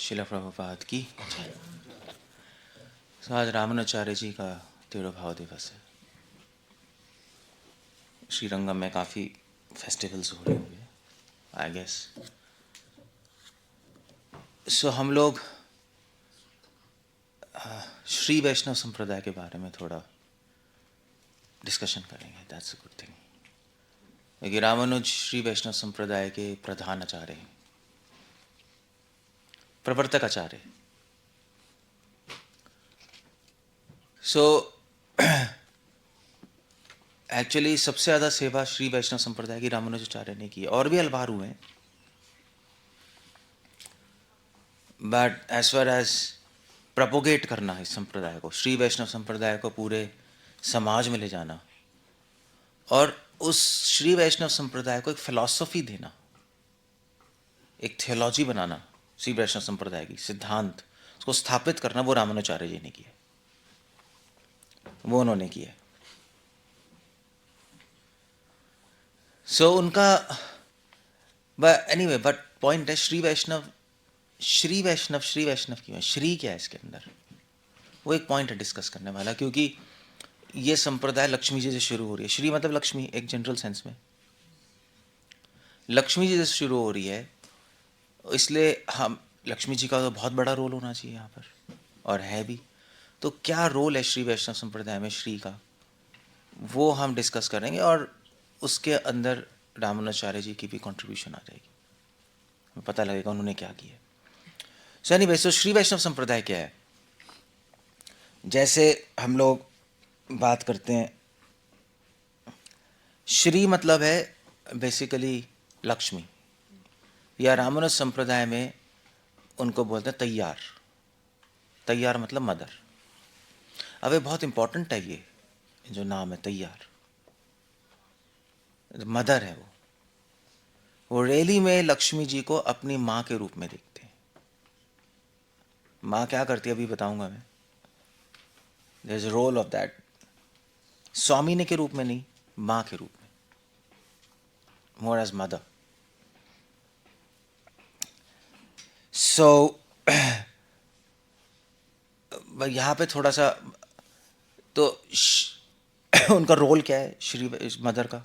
शिला प्रभुपाद की जय। तो आज रामानुचार्य जी का तिरुभाव दिवस है। श्रीरंगम में काफ़ी फेस्टिवल्स हो रहे होंगे आई गेस। सो हम लोग श्री वैष्णव संप्रदाय के बारे में थोड़ा डिस्कशन करेंगे। That's a good thing. क्योंकि रामानुज श्री वैष्णव संप्रदाय के प्रधान आचार्य हैं, प्रवर्तक आचार्य। सो एक्चुअली सबसे ज़्यादा सेवा श्री वैष्णव संप्रदाय की रामानुजाचार्य ने की है। और भी अलवार हुए हैं, but as far as propagate करना है संप्रदाय को, श्री वैष्णव संप्रदाय को पूरे समाज में ले जाना और उस श्री वैष्णव संप्रदाय को एक फिलॉसफी देना, एक थियोलॉजी बनाना, श्री वैष्णव संप्रदाय की सिद्धांत उसको स्थापित करना, वो रामानुजाचार्य जी ने किया, वो उन्होंने किया। सो उनका एनीवे बट पॉइंट है श्री वैष्णव क्यों है, श्री क्या है इसके अंदर, वो एक पॉइंट है डिस्कस करने वाला। क्योंकि ये संप्रदाय लक्ष्मी जी से शुरू हो रही है। श्री मतलब लक्ष्मी, एक जनरल सेंस में लक्ष्मी जी से शुरू हो रही है, इसलिए हम लक्ष्मी जी का तो बहुत बड़ा रोल होना चाहिए यहाँ पर, और है भी। तो क्या रोल है श्री वैष्णव संप्रदाय में श्री का, वो हम डिस्कस करेंगे और उसके अंदर रामानुजाचार्य जी की भी कंट्रीब्यूशन आ जाएगी, हमें पता लगेगा उन्होंने क्या किया। सो एनीवे, सो श्री वैष्णव संप्रदाय क्या है। जैसे हम लोग बात करते हैं, श्री मतलब है बेसिकली लक्ष्मी, या रामानुज संप्रदाय में उनको बोलते हैं तैयार। तैयार मतलब मदर। अब ये बहुत इंपॉर्टेंट है, ये जो नाम है तैयार, मदर है वो रेली में लक्ष्मी जी को अपनी माँ के रूप में देखते हैं। माँ क्या करती है अभी बताऊंगा मैं। There is a role of that, स्वामिनी के रूप में नहीं, माँ के रूप में, मोर एज मदर। सो यहाँ पे थोड़ा सा तो उनका रोल क्या है, श्री मदर का।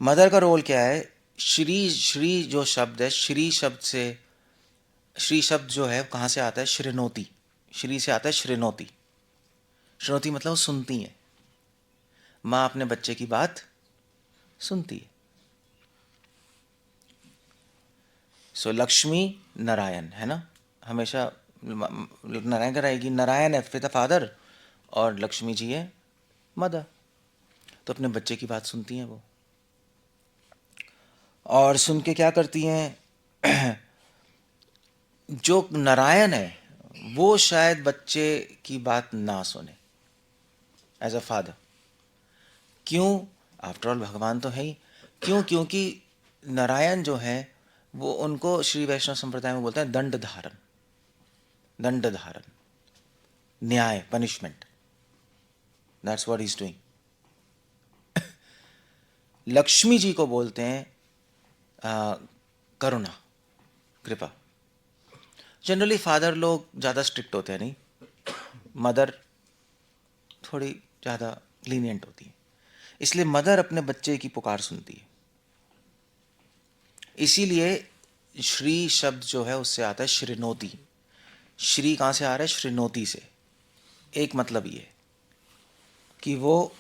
मदर का रोल क्या है, श्री जो शब्द है, श्री शब्द जो है कहाँ से आता है, श्रीनोती। श्री से आता है श्रीनोती। श्रीनोती मतलब वो सुनती है, माँ अपने बच्चे की बात सुनती है। सो लक्ष्मी नारायण है ना, हमेशा नारायण का रहेगी। नारायण है फिर फादर और लक्ष्मी जी है मदर, तो अपने बच्चे की बात सुनती हैं वो। और सुन के क्या करती हैं, जो नारायण है वो शायद बच्चे की बात ना सुने एज अ फादर। क्यों, आफ्टर ऑल भगवान तो है ही। क्यों, क्योंकि नारायण जो है वो उनको श्री वैष्णव संप्रदाय में बोलते हैं दंड धारण। दंड धारण, न्याय, punishment, that's what he is doing. Lakshmi ji को बोलते हैं करुणा, कृपा। जनरली फादर लोग ज़्यादा स्ट्रिक्ट होते हैं, नहीं, मदर थोड़ी ज़्यादा लीनियंट होती है, इसलिए मदर अपने बच्चे की पुकार सुनती है। इसीलिए श्री शब्द जो है उससे आता है श्रीनोती। श्री कहाँ से आ रहा है, श्रीनोती से। एक मतलब ये कि वो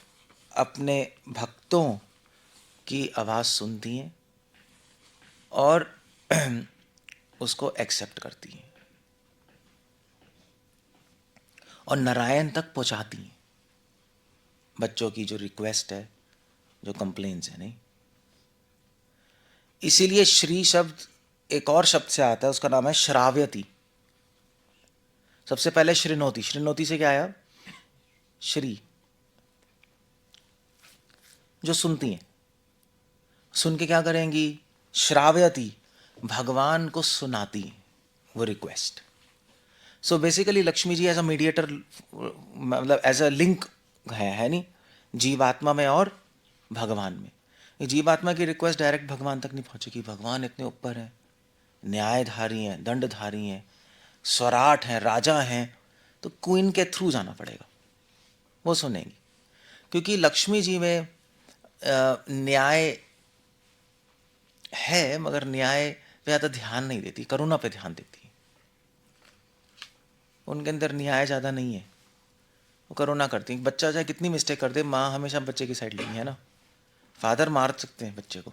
अपने भक्तों की आवाज़ सुनती हैं और उसको एक्सेप्ट करती हैं और नारायण तक पहुंचाती हैं बच्चों की जो रिक्वेस्ट है, जो कंप्लेंट्स है, नहीं। इसीलिए श्री शब्द एक और शब्द से आता है, उसका नाम है श्राव्यति। सबसे पहले श्रीनोती, श्रीनोती से क्या आया, श्री, जो सुनती हैं। सुन के क्या करेंगी, श्राव्यति, भगवान को सुनाती हैं वो request. So basically Lakshmi ji as a mediator, मतलब एज अ लिंक है नहीं, जीवात्मा में और भगवान में। जीवात्मा की रिक्वेस्ट डायरेक्ट भगवान तक नहीं पहुंचेगी, भगवान इतने ऊपर है, न्यायधारी हैं, दंडधारी हैं, स्वराट हैं, राजा हैं, तो क्वीन के थ्रू जाना पड़ेगा, वो सुनेंगी। क्योंकि लक्ष्मी जी में न्याय है, मगर न्याय पे ज़्यादा ध्यान नहीं देती, करुणा पे ध्यान देती है। उनके अंदर न्याय ज़्यादा नहीं है, वो करुणा करती है। बच्चा चाहे कितनी मिस्टेक कर दे, माँ हमेशा बच्चे की साइड लेनी है ना। फादर मार सकते हैं बच्चे को,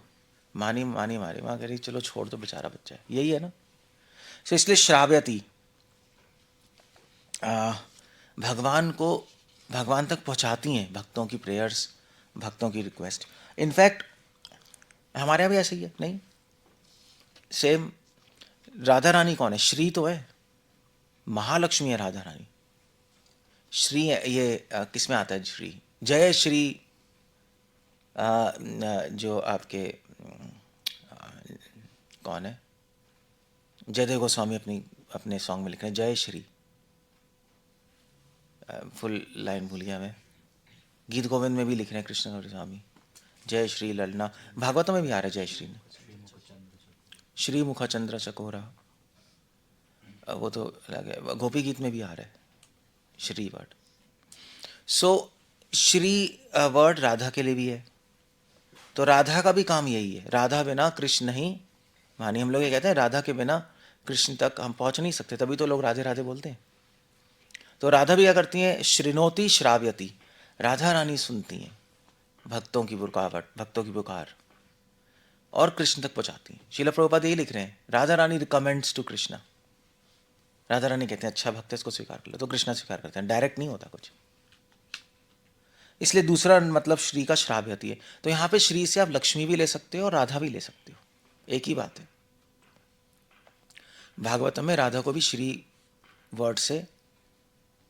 मानी मानी मारे, माँ कह रही चलो छोड़ दो बेचारा बच्चा है, यही है ना। तो इसलिए श्राव्यति भगवान को, भगवान तक पहुँचाती हैं भक्तों की प्रेयर्स, भक्तों की रिक्वेस्ट। इनफैक्ट हमारे यहाँ भी ऐसे ही है, नहीं सेम। राधा रानी कौन है? श्री तो है, महालक्ष्मी है राधा रानी। श्री है ये किस में आता है श्री? जय श्री जो आपके कौन है, जयदेव गोस्वामी अपने सॉन्ग में लिख रहे हैं जय श्री, फुल लाइन भूल गया मैं। गीत गोविंद में भी लिख रहे हैं कृष्ण गोस्वामी जय श्री ललना। भागवतों में भी आ रहा है जय श्री, श्री मुखा चंद्र चकोरा, वो तो अलग है। गोपी गीत में भी आ रहा है श्री वर्ड। सो श्री वर्ड राधा के लिए भी है। तो राधा का भी काम यही है, राधा बिना कृष्ण नहीं। मानी हम लोग ये कहते हैं राधा के बिना कृष्ण तक हम पहुंच नहीं सकते, तभी तो लोग राधे राधे बोलते हैं। तो राधा भी क्या करती हैं? श्रृणोति श्राव्यति, राधा रानी सुनती हैं भक्तों की रुकावट, भक्तों की पुकार, और कृष्ण तक पहुंचाती हैं। श्रील प्रभुपाद यही लिख रहे हैं, राधा रानी रिकमेंड्स टू कृष्णा। राधा रानी कहते हैं अच्छा भक्त है, इसको स्वीकार कर लो, तो कृष्णा स्वीकार करते हैं, डायरेक्ट नहीं होता कुछ। इसलिए दूसरा मतलब श्री का श्राव्यति है। तो यहाँ पे श्री से आप लक्ष्मी भी ले सकते हो और राधा भी ले सकते हो, एक ही बात है। भागवतम में राधा को भी श्री वर्ड से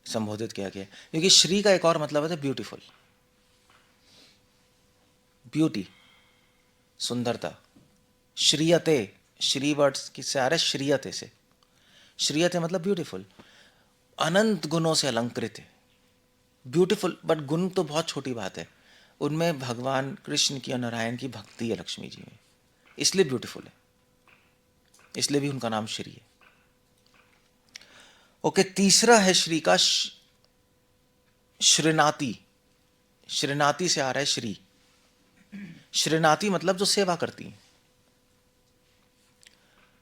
संबोधित किया गया, क्योंकि श्री का एक और मतलब है ब्यूटीफुल, ब्यूटी, सुंदरता। श्रीयते, श्री वर्ड किससे आ रहा है? श्रीयते से। श्रीयते मतलब ब्यूटीफुल, अनंत गुणों से अलंकृत है, ब्यूटीफुल। बट गुण तो बहुत छोटी बात है, उनमें भगवान कृष्ण की और नारायण की भक्ति है लक्ष्मी जी में, इसलिए ब्यूटीफुल है, इसलिए भी उनका नाम श्री है। ओके, तीसरा है श्री का श्रीनाति। श्रीनाति से आ रहा है श्री। श्रीनाति मतलब जो सेवा करती है।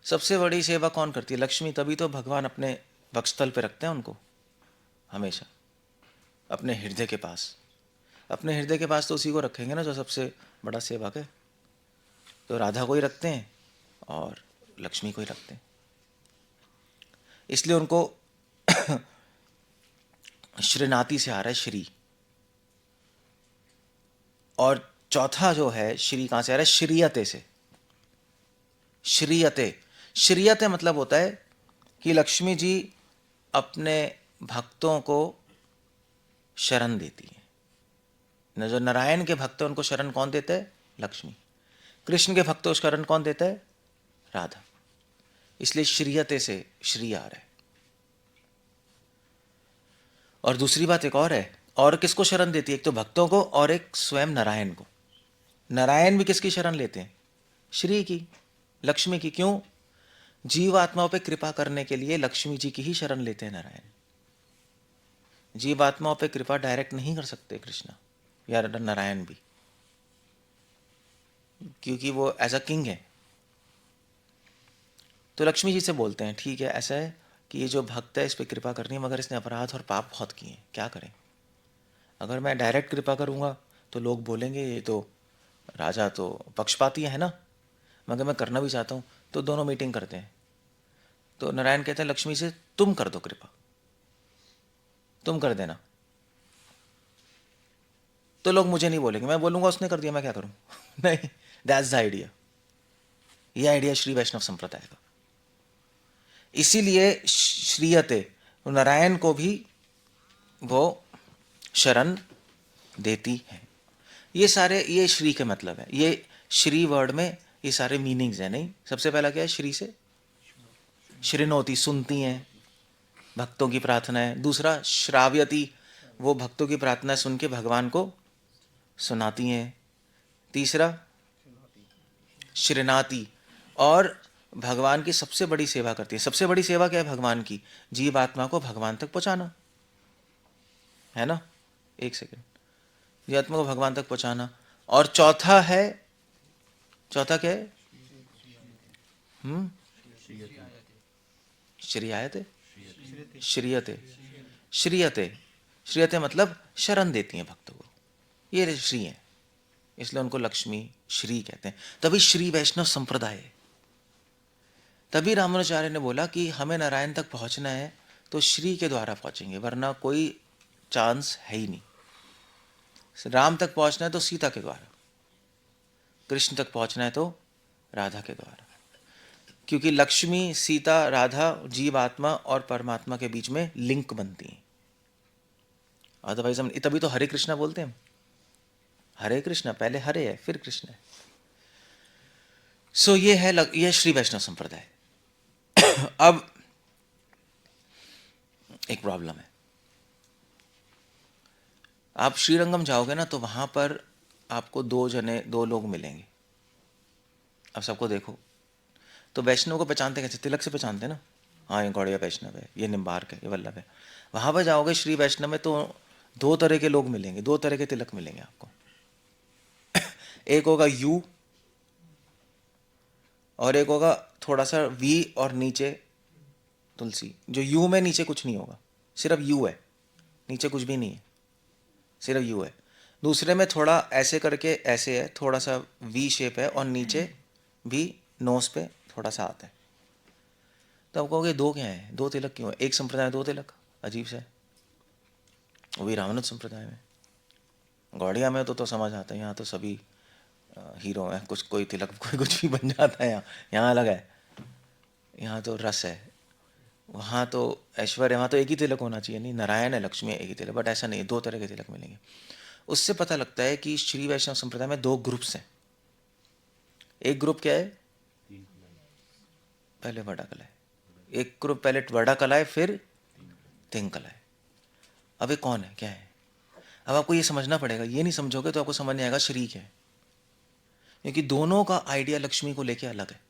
सबसे बड़ी सेवा कौन करती है? लक्ष्मी। तभी तो भगवान अपने वक्षस्थल पे रखते हैं उनको हमेशा, अपने हृदय के पास। अपने हृदय के पास तो उसी को रखेंगे ना जो सबसे बड़ा सेवक है। तो राधा को ही रखते हैं और लक्ष्मी को ही रखते हैं, इसलिए उनको श्रीनाति से आ रहा है श्री। और चौथा जो है श्री कहाँ से आ रहा है? श्रीयते से। श्रीयते, श्रीयते मतलब होता है कि लक्ष्मी जी अपने भक्तों को शरण देती है। जो नारायण के भक्त हैं उनको शरण कौन देता है? लक्ष्मी। कृष्ण के भक्तों को शरण कौन देता है? राधा। इसलिए श्रीयते से श्री आ रहा है। और दूसरी बात एक और है, और किसको शरण देती है? एक तो भक्तों को और एक स्वयं नारायण को। नारायण भी किसकी शरण लेते हैं? श्री की, लक्ष्मी की। क्यों? जीव आत्माओं पे कृपा करने के लिए लक्ष्मी जी की ही शरण लेते हैं नारायण। जीव आत्माओं पे कृपा डायरेक्ट नहीं कर सकते कृष्णा या नारायण भी, क्योंकि वो एज अ किंग है। तो लक्ष्मी जी से बोलते हैं ठीक है, ऐसा है कि ये जो भक्त है इस पर कृपा करनी है, मगर इसने अपराध और पाप बहुत किए हैं, क्या करें? अगर मैं डायरेक्ट कृपा करूँगा तो लोग बोलेंगे ये तो राजा तो पक्षपाती है ना, मगर मैं करना भी चाहता हूँ। तो दोनों मीटिंग करते हैं। तो नारायण कहते हैं लक्ष्मी से तुम कर दो कृपा, तुम कर देना। तो लोग मुझे नहीं बोलेंगे, मैं बोलूँगा उसने कर दिया, मैं क्या करूँ? नहीं, दैट्स द आइडिया। ये आइडिया श्री वैष्णव संप्रदाय का। इसीलिए श्रीयते, नारायण को भी वो शरण देती है। ये सारे, ये श्री के मतलब है। ये श्री वर्ड में ये सारे मीनिंग्स हैं। नहीं, सबसे पहला क्या है? श्री से श्रीनोति, सुनती हैं, भक्तों की प्रार्थना है। दूसरा श्राव्यति, वो भक्तों की प्रार्थना सुन के भगवान को सुनाती हैं। तीसरा श्रीनाति, और भगवान की सबसे बड़ी सेवा करती है। सबसे बड़ी सेवा क्या है भगवान की? जीव आत्मा को भगवान तक पहुंचाना, है ना? एक सेकेंड, जीव आत्मा को भगवान तक पहुंचाना। और चौथा है, चौथा क्या है? श्रियायते, श्रियते, श्रियते, श्रियते मतलब शरण देती हैं भक्तों को, ये श्री है, इसलिए उनको लक्ष्मी श्री कहते हैं। तभी श्री वैष्णव संप्रदाय है। तभी रामानुजाचार्य ने बोला कि हमें नारायण तक पहुंचना है तो श्री के द्वारा पहुंचेंगे, वरना कोई चांस है ही नहीं। राम तक पहुंचना है तो सीता के द्वारा, कृष्ण तक पहुंचना है तो राधा के द्वारा, क्योंकि लक्ष्मी, सीता, राधा जीव आत्मा और परमात्मा के बीच में लिंक बनती हैं। अदरवाइज हम, तभी तो हरे कृष्णा बोलते हैं हम, हरे कृष्णा, पहले हरे है फिर कृष्ण है। सो ये है, ये श्री वैष्णव संप्रदाय। अब एक प्रॉब्लम है, आप श्रीरंगम जाओगे ना तो वहां पर आपको दो लोग मिलेंगे। अब सबको देखो तो वैष्णव को पहचानते कैसे? तिलक से पहचानते हैं ना, हाँ ये गौड़िया वैष्णव है, ये निम्बार्क है, ये वल्लभ है। वहां पर जाओगे श्री वैष्णव में तो दो तरह के लोग मिलेंगे, दो तरह के तिलक मिलेंगे आपको। एक होगा यू और एक होगा थोड़ा सा वी और नीचे तुलसी। जो यू में नीचे कुछ नहीं होगा, सिर्फ यू है, नीचे कुछ भी नहीं है, सिर्फ यू है। दूसरे में थोड़ा ऐसे करके ऐसे है, थोड़ा सा वी शेप है और नीचे भी नोज पे थोड़ा सा आता है। तो आप कहोगे दो क्या है, दो तिलक क्यों है? एक संप्रदाय में दो तिलक, अजीब सा है। वो भी रामानुज संप्रदाय में। गौड़िया में तो समझ आता है, यहाँ तो सभी हीरो हैं, कुछ कोई तिलक कोई कुछ भी बन जाता है। यहाँ अलग है, यहाँ तो रस है, वहाँ तो ऐश्वर्य, वहाँ तो एक ही तिलक होना चाहिए, नहीं नारायण है, लक्ष्मी है, एक ही तिलक। बट ऐसा नहीं, दो तरह के तिलक मिलेंगे। उससे पता लगता है कि श्री वैष्णव संप्रदाय में दो ग्रुप्स हैं। एक ग्रुप क्या है? पहले वड़ा कला है, एक ग्रुप पहले वड़ा कला है फिर तिंग कला है। अब ये कौन है, क्या है? अब आपको ये समझना पड़ेगा, ये नहीं समझोगे तो आपको समझ नहीं आएगा श्री क्या है, क्योंकि दोनों का आइडिया लक्ष्मी को लेके अलग है,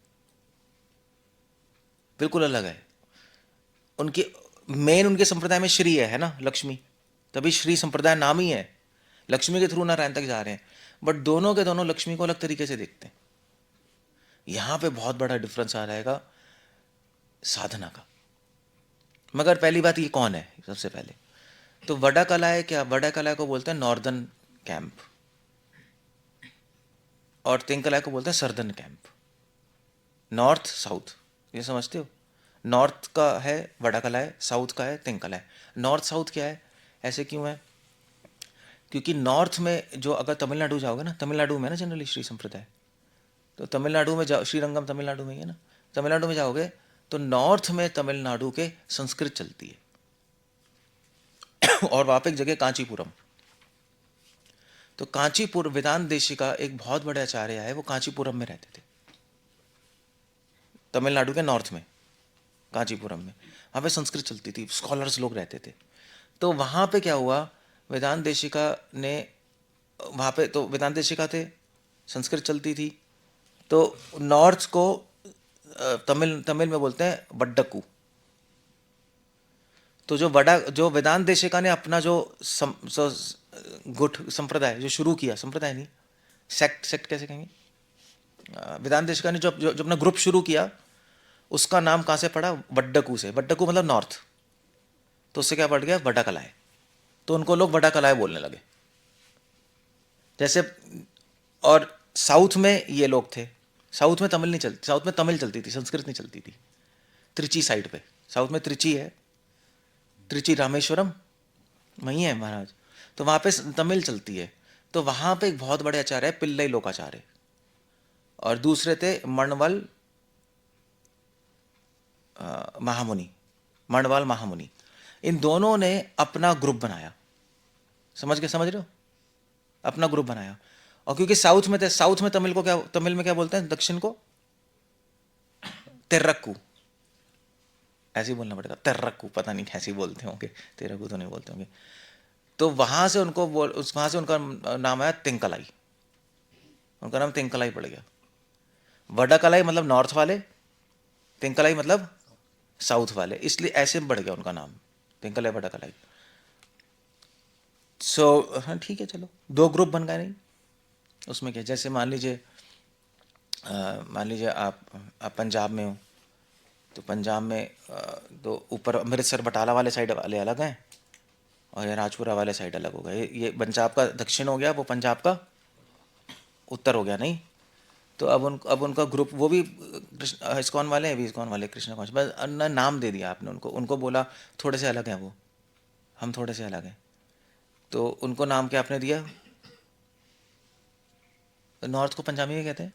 बिल्कुल अलग है। उनके मेन, उनके संप्रदाय में श्री है ना, लक्ष्मी, तभी श्री संप्रदाय नाम ही है, लक्ष्मी के थ्रू नारायण तक जा रहे हैं। बट दोनों के दोनों लक्ष्मी को अलग तरीके से देखते हैं। यहां पे बहुत बड़ा डिफरेंस आ जाएगा साधना का। मगर पहली बात, ये कौन है? सबसे पहले तो वड़ा कला है क्या? वड़ा कला को बोलते हैं नॉर्दर्न कैंप, और तिंकला को बोलते हैं सर्दर्न कैंप, नॉर्थ साउथ, ये समझते हो? नॉर्थ का है वड़ा कला है, साउथ का है तिंकला है। नॉर्थ साउथ क्या है, ऐसे क्यों है? क्योंकि नॉर्थ में जो, अगर तमिलनाडु जाओगे ना, तमिलनाडु में ना जनरली श्री संप्रदाय, तो तमिलनाडु में जाओ, श्रीरंगम तमिलनाडु में ही है ना, तमिलनाडु में जाओगे तो नॉर्थ में तमिलनाडु के संस्कृत चलती है। और वहाँ पे एक जगह कांचीपुरम, तो कांचीपुर वेदांत देशिका एक बहुत बड़े आचार्य आए, वो कांचीपुरम में रहते थे, तमिलनाडु के नॉर्थ में, कांचीपुरम में। वहाँ पे संस्कृत चलती थी, स्कॉलर्स लोग रहते थे। तो वहाँ पे क्या हुआ, वेदांत देशिका ने, वहाँ पे तो वेदांत देशिका थे, संस्कृत चलती थी, तो नॉर्थ को तमिल में बोलते हैं वड्डकू। तो जो वेदांत देशिका ने अपना जो गुट संप्रदाय जो शुरू किया, संप्रदाय नहीं, सेक्ट कैसे कहेंगे, वेदांत देशिका ने जो अपना ग्रुप शुरू किया, उसका नाम कहाँ से पड़ा? वड्डकू से। वड्डकू मतलब नॉर्थ, तो उससे क्या पड़ गया? वड़ा कलाय। तो उनको लोग वड़ा कलाय बोलने लगे जैसे। और साउथ में ये लोग थे, साउथ में तमिल नहीं चलती, साउथ में तमिल चलती थी, संस्कृत नहीं चलती थी। त्रिची साइड पे, साउथ में त्रिची है, त्रिची रामेश्वरम वहीं है महाराज, तो वहाँ पे तमिल चलती है। तो वहाँ पे एक बहुत बड़े आचार्य है पिल्लई लोकाचार्य, और दूसरे थे मणवल महामुनि, मणवाल महामुनि। इन दोनों ने अपना ग्रुप बनाया, समझ रहे हो? अपना ग्रुप बनाया। और क्योंकि साउथ में थे, साउथ में तमिल को क्या, तमिल में क्या बोलते हैं? दक्षिण को तेर्रक्कू, ऐसे ही बोलना पड़ेगा, तेर्रक्कू, पता नहीं कैसे बोलते होंगे, तेरक्कू तो नहीं बोलते होंगे। तो वहां से उनको वहां से उनका नाम आया तिंकलाई, उनका नाम तिंकलाई पड़ गया। वड़ा कलाई मतलब नॉर्थ वाले, तिंकलाई मतलब साउथ वाले, इसलिए ऐसे बढ़ गया उनका नाम, तिंकलाई बड़ाकलाई। सो हाँ ठीक है, चलो दो ग्रुप बन गए, नहीं उसमें क्या। जैसे मान लीजिए आप पंजाब में हो, तो पंजाब में तो ऊपर अमृतसर बटाला वाले साइड वाले अलग हैं, और ये राजपुरा वाले साइड अलग हो गए। ये पंजाब का दक्षिण हो गया, वो पंजाब का उत्तर हो गया, नहीं। तो अब उनका ग्रुप, वो भी कृष्ण इस्कॉन वाले हैं, भी इस्कॉन वाले, कृष्ण कॉन्शियस, बस नाम दे दिया आपने उनको, उनको बोला थोड़े से अलग हैं वो, हम थोड़े से अलग हैं, तो उनको नाम क्या आपने दिया। नॉर्थ को पंजाबी में कहते हैं,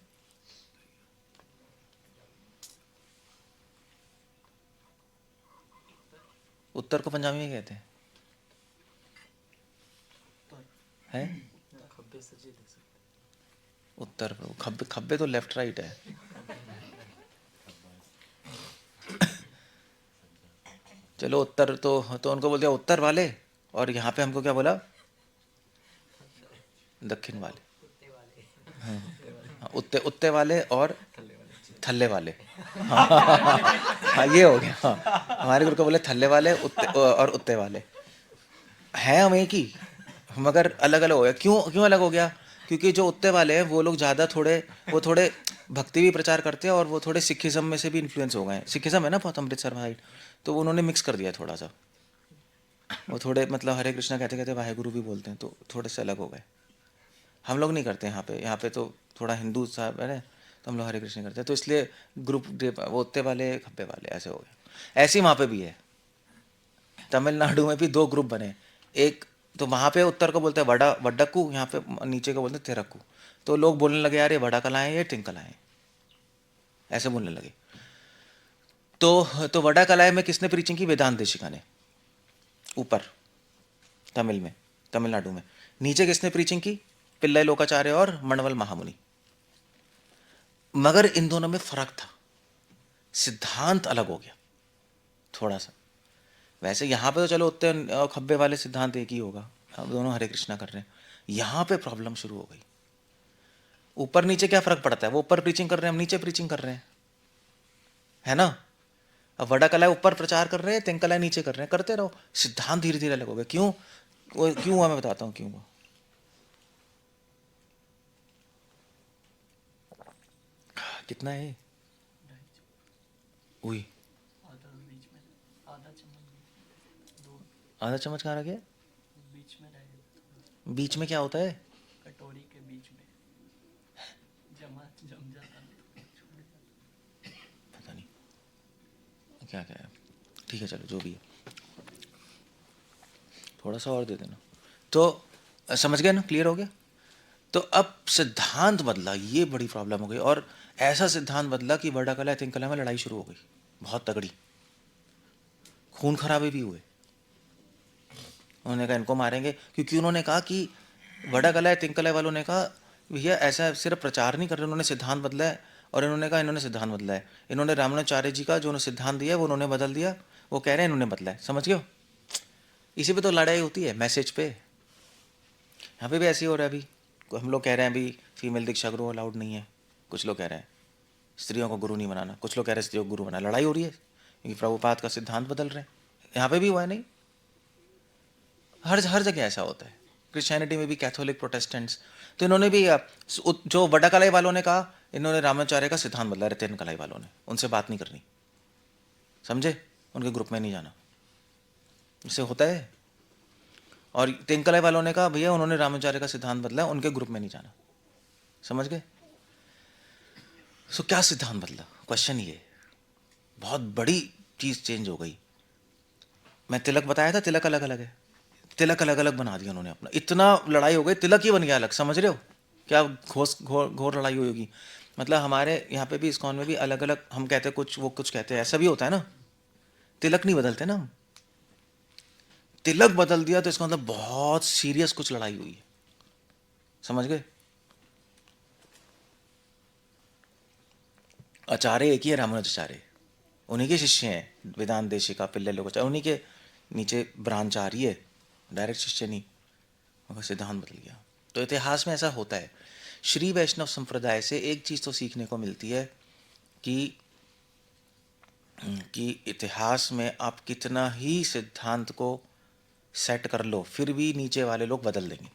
उत्तर को पंजाबी में कहते हैं, है उत्तर। खब्बे खब्बे तो लेफ्ट राइट है। चलो उत्तर, तो उनको बोल दिया उत्तर वाले, और यहाँ पे हमको क्या बोला, दक्षिण वाले। हाँ, उत्ते उत्ते वाले और थल्ले वाले। हाँ ये हो गया। हाँ, हमारे ग्रुप को बोले थल्ले वाले, उत्ते और उत्ते वाले। हैं हम एक ही, मगर अलग अलग हो गया। क्यों क्यों अलग हो गया? क्योंकि जो उत्ते वाले हैं वो लोग ज़्यादा वो थोड़े भक्ति भी प्रचार करते हैं, और वो थोड़े सिखिज़म में से भी इन्फ्लुएंस हो गए हैं। सिखिज़म है ना बहुत अमृतसर भाई, तो उन्होंने मिक्स कर दिया थोड़ा सा। वो थोड़े मतलब हरे कृष्णा कहते कहते वाहेगुरु भी बोलते हैं, तो थोड़े से अलग हो गए। हम लोग नहीं करते यहाँ पे तो थोड़ा हिंदू साहब है ना, तो हम लोग हरे कृष्ण करते हैं, तो इसलिए ग्रुप वो उत्ते वाले खब्बे वाले ऐसे हो गए। ऐसे ही वहाँ पे भी है, तमिलनाडु में भी दो ग्रुप बने। एक तो वहाँ पे उत्तर को बोलते हैं वडक्कू, यहाँ पे नीचे को बोलते हैं तिरक्कू। तो लोग बोलने लगे यार ये वड़ा कलाएँ, ये तिंकलाएँ, ऐसे बोलने लगे। तो वड़ा कलाएँ में किसने प्रीचिंग की? वेदांत देशिका ने, ऊपर तमिल में, तमिलनाडु में। नीचे किसने प्रीचिंग की? पिल्लई लोकाचार्य और मणवल महामुनि। मगर इन दोनों में फर्क था, सिद्धांत अलग हो गया थोड़ा सा। वैसे यहाँ पे तो चलो उतने खब्बे वाले सिद्धांत एक ही होगा, हम दोनों हरे कृष्णा कर रहे हैं। यहाँ पे प्रॉब्लम शुरू हो गई। ऊपर नीचे क्या फर्क पड़ता है? वो ऊपर प्रीचिंग कर रहे हैं, हम नीचे प्रीचिंग कर रहे हैं, है ना। अब वड़ा कलाय ऊपर प्रचार कर रहे हैं, तिंकलाय नीचे कर रहे हैं, करते रहो, सिद्धांत धीरे धीरे अलग हो गए। क्यों क्यों हुआ मैं बताता हूँ क्यों हुआ। कितना है? हुई आधा चम्मच कहाँ रख गया? बीच में क्या होता है? कटोरी के बीच में जम जाता पता नहीं क्या क्या है, ठीक है चलो जो भी है, थोड़ा सा और दे देना। तो समझ गए ना, क्लियर हो गया। तो अब सिद्धांत बदला, ये बड़ी प्रॉब्लम हो गई। और ऐसा सिद्धांत बदला कि वड़ा कला तिंकला में लड़ाई शुरू हो गई, बहुत तगड़ी, खून खराबे भी हुए। उन्होंने कहा इनको मारेंगे, क्योंकि उन्होंने कहा कि वड़ा कला तिंकला वालों ने कहा भैया ऐसा सिर्फ प्रचार नहीं कर रहे, उन्होंने सिद्धांत बदला है। और इन्होंने कहा इन्होंने सिद्धांत बदला है, इन्होंने रामानुजाचार्य जी का जो सिद्धांत दिया है वो उन्होंने बदल दिया, वो कह रहे हैं इन्होंने बदला है। समझ गए? इसी पे तो लड़ाई होती है, मैसेज पे। यहाँ पे भी ऐसे ही हो रहा है। अभी हम लोग कह रहे हैं अभी फीमेल दीक्षा गुरु अलाउड नहीं है, कुछ लोग कह रहे हैं स्त्रियों को गुरु नहीं बनाना, कुछ लोग कह रहे हैं स्त्रियों को गुरु बनाना। लड़ाई हो रही है क्योंकि प्रभुपाद का सिद्धांत बदल रहे हैं। यहाँ पे भी हुआ है, नहीं हर जगह ऐसा होता है, क्रिश्चियनिटी में भी, कैथोलिक, प्रोटेस्टेंट्स। तो इन्होंने भी जो वड्डा कलाई वालों ने कहा, इन्होंने रामाचार्य का सिद्धांत बदला, रेतेन कलाई वालों ने, उनसे बात नहीं करनी, समझे, उनके ग्रुप में नहीं जाना, इससे होता है। और तेंकलाई वालों ने कहा भैया उन्होंने रामाचार्य का सिद्धांत बदला, उनके ग्रुप में नहीं जाना। समझ गए? सो क्या सिद्धांत बदला? क्वेश्चन ये, बहुत बड़ी चीज चेंज हो गई। मैं तिलक बताया था, तिलक अलग अलग है, तिलक अलग अलग बना दिया उन्होंने अपना, इतना लड़ाई हो गई, तिलक ही बन गया अलग। समझ रहे हो क्या घोर लड़ाई हुई होगी। मतलब हमारे यहाँ पे भी इस्कॉन में भी अलग अलग, हम कहते हैं कुछ, वो कुछ कहते हैं, ऐसा भी होता है ना। तिलक नहीं बदलते ना हम, तिलक बदल दिया तो इसका मतलब बहुत सीरियस कुछ लड़ाई हुई है। समझ गए? आचार्य एक ही है, रामानुजाचार्य, उन्हीं के शिष्य हैं, वेदांत देशिका, पिल्ले लोग, उन्हीं के नीचे ब्रांच आ रही है, डायरेक्ट शिष्य नहीं, उनका सिद्धांत बदल गया। तो इतिहास में ऐसा होता है। श्री वैष्णव संप्रदाय से एक चीज़ तो सीखने को मिलती है कि कि इतिहास में आप कितना ही सिद्धांत को सेट कर लो, फिर भी नीचे वाले लोग बदल देंगे,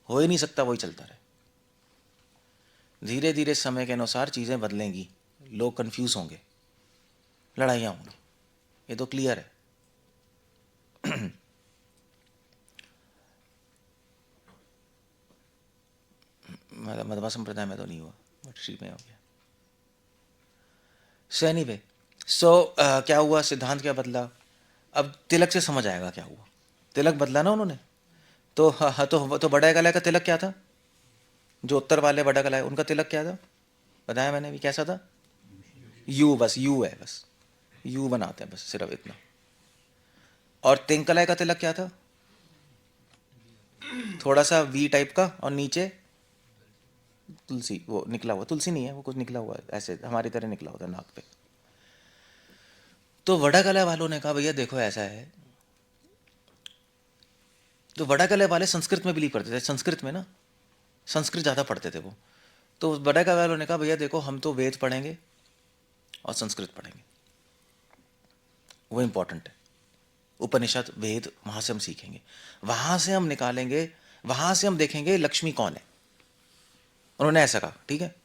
हो ही नहीं सकता वही चलता रहे। धीरे धीरे समय के अनुसार चीज़ें बदलेंगी, लोग कंफ्यूज होंगे, लड़ाइयाँ होंगी, ये तो क्लियर है। मध्वा संप्रदाय में तो नहीं हुआ, बट श्री में हो गया। सो एनीवे, क्या हुआ, सिद्धांत क्या बदला। अब तिलक से समझ आएगा क्या हुआ। तिलक बदला ना उन्होंने, तो हाँ, तो बड़ा कलाय का तिलक क्या था, जो उत्तर वाले बड़ा कलाय उनका तिलक क्या था, बताया मैंने भी, कैसा था, यू, बस यू है, बस यू बनाते हैं, बस सिर्फ इतना। और तिंकलाय का तिलक क्या था, थोड़ा सा वी टाइप का, और नीचे तुलसी, वो निकला हुआ, तुलसी नहीं है वो, कुछ निकला हुआ है ऐसे हमारी तरह निकला होता है नाक पे। तो वड़ा कला वालों ने कहा भैया देखो ऐसा है, तो वड़ा कला वाले संस्कृत में बिलीव करते थे, संस्कृत में ना, संस्कृत ज़्यादा पढ़ते थे वो। तो वड़ा कला वालों ने कहा भैया देखो हम तो वेद पढ़ेंगे और संस्कृत पढ़ेंगे, वो इंपॉर्टेंट है। उपनिषद वेद वहाँ से हम सीखेंगे, वहाँ से हम निकालेंगे, वहाँ से हम देखेंगे लक्ष्मी कौन है। उन्होंने ऐसा कहा, ठीक है।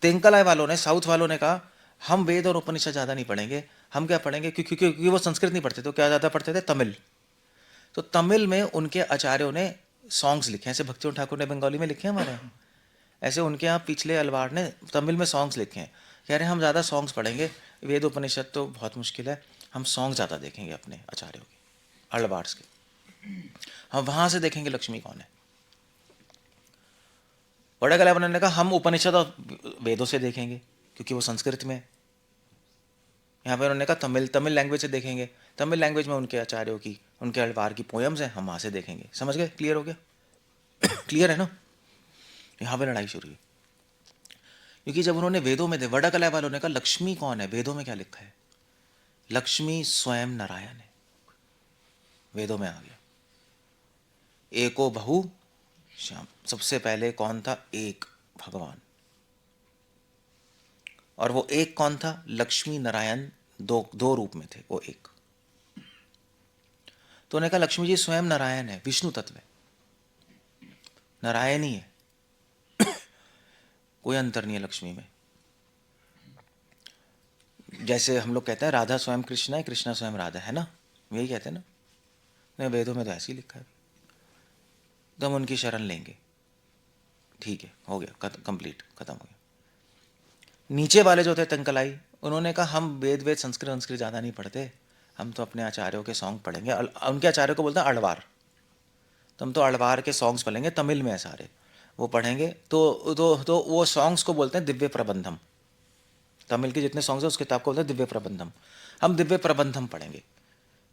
तेंकलाय वालों ने, साउथ वालों ने कहा हम वेद और उपनिषद ज़्यादा नहीं पढ़ेंगे, हम क्या पढ़ेंगे, क्योंकि वो संस्कृत नहीं पढ़ते, तो क्या ज़्यादा पढ़ते थे, तमिल। तो तमिल में उनके आचार्यों ने सॉन्ग्स लिखे हैं, ऐसे भक्तियों ठाकुर ने बंगाली में लिखे हैं हमारे यहाँ, ऐसे उनके यहाँ पिछले अलवार ने तमिल में सॉन्ग्स लिखे हैं। कह रहे हैं हम ज़्यादा सॉन्ग्स पढ़ेंगे, वेद उपनिषद तो बहुत मुश्किल है, हम सॉन्ग ज़्यादा देखेंगे अपने आचार्यों के, अलवार्स के, हम वहाँ से देखेंगे लक्ष्मी कौन है। बड़ा कला ने कहा हम उपनिषद और वेदों से देखेंगे, क्योंकि वो संस्कृत में है। यहाँ पे उन्होंने कहा तमिल लैंग्वेज से देखेंगे, तमिल लैंग्वेज में उनके आचार्यों की, उनके अलवार की पोएम्स हैं, हम वहाँ से देखेंगे। समझ गए, क्लियर हो गया। क्लियर है ना। यहाँ पे लड़ाई शुरू हुई, क्योंकि जब उन्होंने वेदों में वड़ा कला वालों ने कहा लक्ष्मी कौन है, वेदों में क्या लिखा है, लक्ष्मी स्वयं नारायण है, वेदों में आ गया। एको बहु श्याम, सबसे पहले कौन था, एक भगवान, और वो एक कौन था, लक्ष्मी नारायण, दो रूप में थे वो एक। तो उन्होंने कहा लक्ष्मी जी स्वयं नारायण है, विष्णु तत्व है, नारायण ही है, कोई अंतर नहीं है लक्ष्मी में। जैसे हम लोग कहते हैं राधा स्वयं कृष्ण है, कृष्णा स्वयं राधा है ना, यही कहते हैं ना, नहीं वेदों में तो ऐसे ही लिखा है। तो हम उनकी शरण लेंगे, ठीक है, हो गया, कंप्लीट, खत्म हो गया। नीचे वाले जो थे तंकलाई, उन्होंने कहा हम वेद संस्कृत ज़्यादा नहीं पढ़ते, हम तो अपने आचार्यों के सॉन्ग पढ़ेंगे। उनके आचार्यों को बोलते हैं अड़वार, तो हम तो अड़वार के सॉन्ग्स पढ़ेंगे, तमिल में है सारे, वो पढ़ेंगे। तो वो सॉन्ग्स को बोलते हैं दिव्य प्रबंधम, तमिल के जितने सॉन्ग्स हैं उस किताब को बोलते हैं दिव्य प्रबंधम। हम दिव्य प्रबंधम पढ़ेंगे,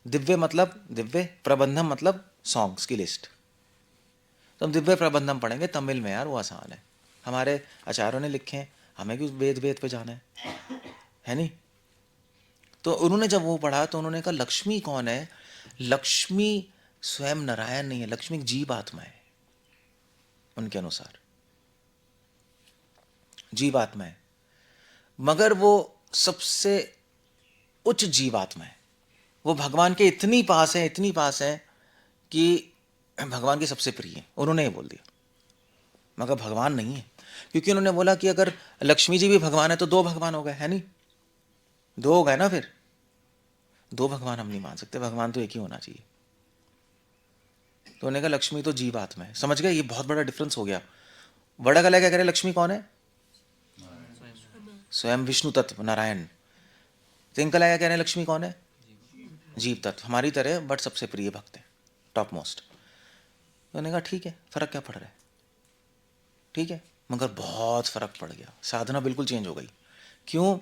दिव्य मतलब दिव्य, प्रबंधम मतलब सॉन्ग्स की लिस्ट। तो हम दिव्य प्रबंधम पढ़ेंगे तमिल में, यार वो आसान है, हमारे आचार्यों ने लिखे हैं, हमें क्यों वेद पे जाना है नहीं। तो उन्होंने जब वो पढ़ा तो उन्होंने कहा लक्ष्मी कौन है, लक्ष्मी स्वयं नारायण नहीं है, लक्ष्मी एक जीव आत्मा है, उनके अनुसार जीव आत्मा है, मगर वो सबसे उच्च जीव आत्मा है, वो भगवान के इतनी पास है, इतनी पास है कि भगवान की सबसे प्रिय है, उन्होंने ये बोल दिया, मगर भगवान नहीं है। क्योंकि उन्होंने बोला कि अगर लक्ष्मी जी भी भगवान है तो दो भगवान हो गए, है नहीं, दो हो गए ना, फिर दो भगवान हम नहीं मान सकते, भगवान तो एक ही होना चाहिए। तो उन्होंने कहा लक्ष्मी तो जीव आत्मा है, समझ गए, ये बहुत बड़ा डिफरेंस हो गया। बड़ा गला क्या कह रहे, लक्ष्मी कौन है, स्वयं विष्णु तत्व नारायण। तिंकला क्या कह रहे हैं, लक्ष्मी कौन है, जीव तत्व, हमारी तरह बट सबसे प्रिय भक्त है, टॉप मोस्ट। तो उन्होंने कहा ठीक है, फर्क क्या पड़ रहा है, ठीक है, मगर बहुत फर्क पड़ गया, साधना बिल्कुल चेंज हो गई। क्यों,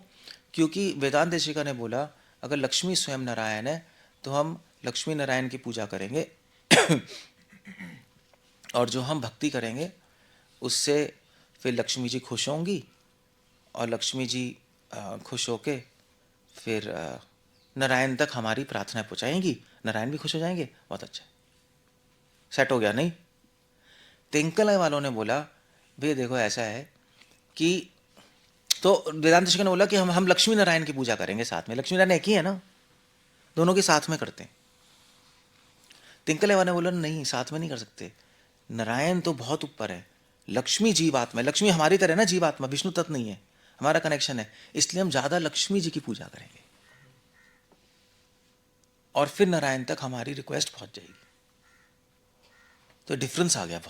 क्योंकि वेदांत देशिका ने बोला अगर लक्ष्मी स्वयं नारायण है तो हम लक्ष्मी नारायण की पूजा करेंगे और जो हम भक्ति करेंगे उससे फिर लक्ष्मी जी खुश होंगी, और लक्ष्मी जी खुश होके फिर नारायण तक हमारी प्रार्थना पहुँचाएंगी, नारायण भी खुश हो जाएंगे, बहुत अच्छा, सेट हो गया नहीं। तिंकल वालों ने बोला भैया देखो ऐसा है कि तो वेदांत शिक्षक ने बोला कि हम लक्ष्मी नारायण की पूजा करेंगे साथ में। लक्ष्मी नारायण एक ही है ना, दोनों के साथ में करते हैं। तिंकले वाले ने बोला नहीं, साथ में नहीं कर सकते, नारायण तो बहुत ऊपर है, लक्ष्मी जीवात्मा है। लक्ष्मी हमारी तरह ना जीवात्मा, विष्णु तत्व नहीं है, हमारा कनेक्शन है, इसलिए हम ज्यादा लक्ष्मी जी की पूजा करेंगे और फिर नारायण तक हमारी रिक्वेस्ट पहुंच जाएगी। तो डिफरेंस आ गया,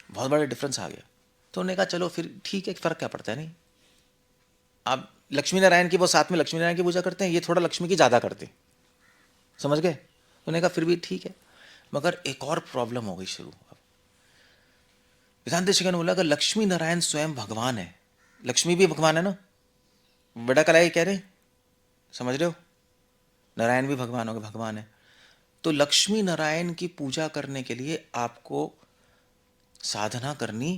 बहुत बड़ा डिफरेंस आ गया। तो उन्होंने कहा चलो फिर ठीक है, फर्क क्या पड़ता है, नहीं आप लक्ष्मी नारायण की वो साथ में लक्ष्मी नारायण की पूजा करते हैं, ये थोड़ा लक्ष्मी की ज्यादा करते हैं, समझ गए। तो उन्होंने कहा फिर भी ठीक है, मगर एक और प्रॉब्लम हो गई शुरू। वेदांत शिक्षक ने बोला कि लक्ष्मी नारायण स्वयं भगवान है, लक्ष्मी भी भगवान है ना, बड़ा कलाई कह रहे, समझ रहे हो, नारायण भी भगवान हो गए, भगवान है। तो लक्ष्मी नारायण की पूजा करने के लिए आपको साधना करनी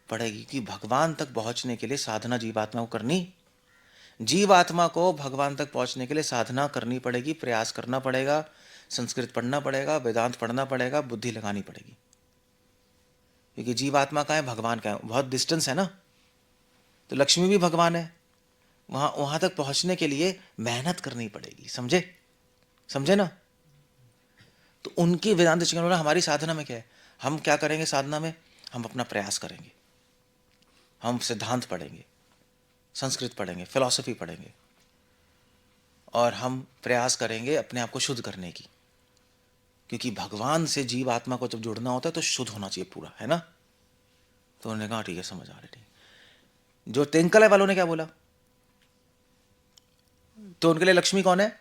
पड़ेगी कि भगवान तक पहुंचने के लिए साधना जीवात्मा को करनी, जीवात्मा को भगवान तक पहुंचने के लिए साधना करनी पड़ेगी, प्रयास करना पड़ेगा, संस्कृत पढ़ना पड़ेगा, वेदांत पढ़ना पड़ेगा, बुद्धि लगानी पड़ेगी। क्योंकि जीवात्मा का है, भगवान का है, बहुत डिस्टेंस है ना। तो लक्ष्मी भी भगवान है, वहां तक पहुंचने के लिए मेहनत करनी पड़ेगी, समझे, समझे ना। तो उनकी वेदांत शिक्षण बोला हमारी साधना में क्या है, हम क्या करेंगे साधना में, हम अपना प्रयास करेंगे, हम सिद्धांत पढ़ेंगे, संस्कृत पढ़ेंगे, फिलॉसफी पढ़ेंगे, और हम प्रयास करेंगे अपने आप को शुद्ध करने की। क्योंकि भगवान से जीव आत्मा को जब जुड़ना होता है तो शुद्ध होना चाहिए पूरा, है ना। तो उन्होंने कहा ठीक है, समझ आ रही, ठीक। जो तेंकले वालों ने क्या बोला, तो उनके लिए लक्ष्मी कौन है,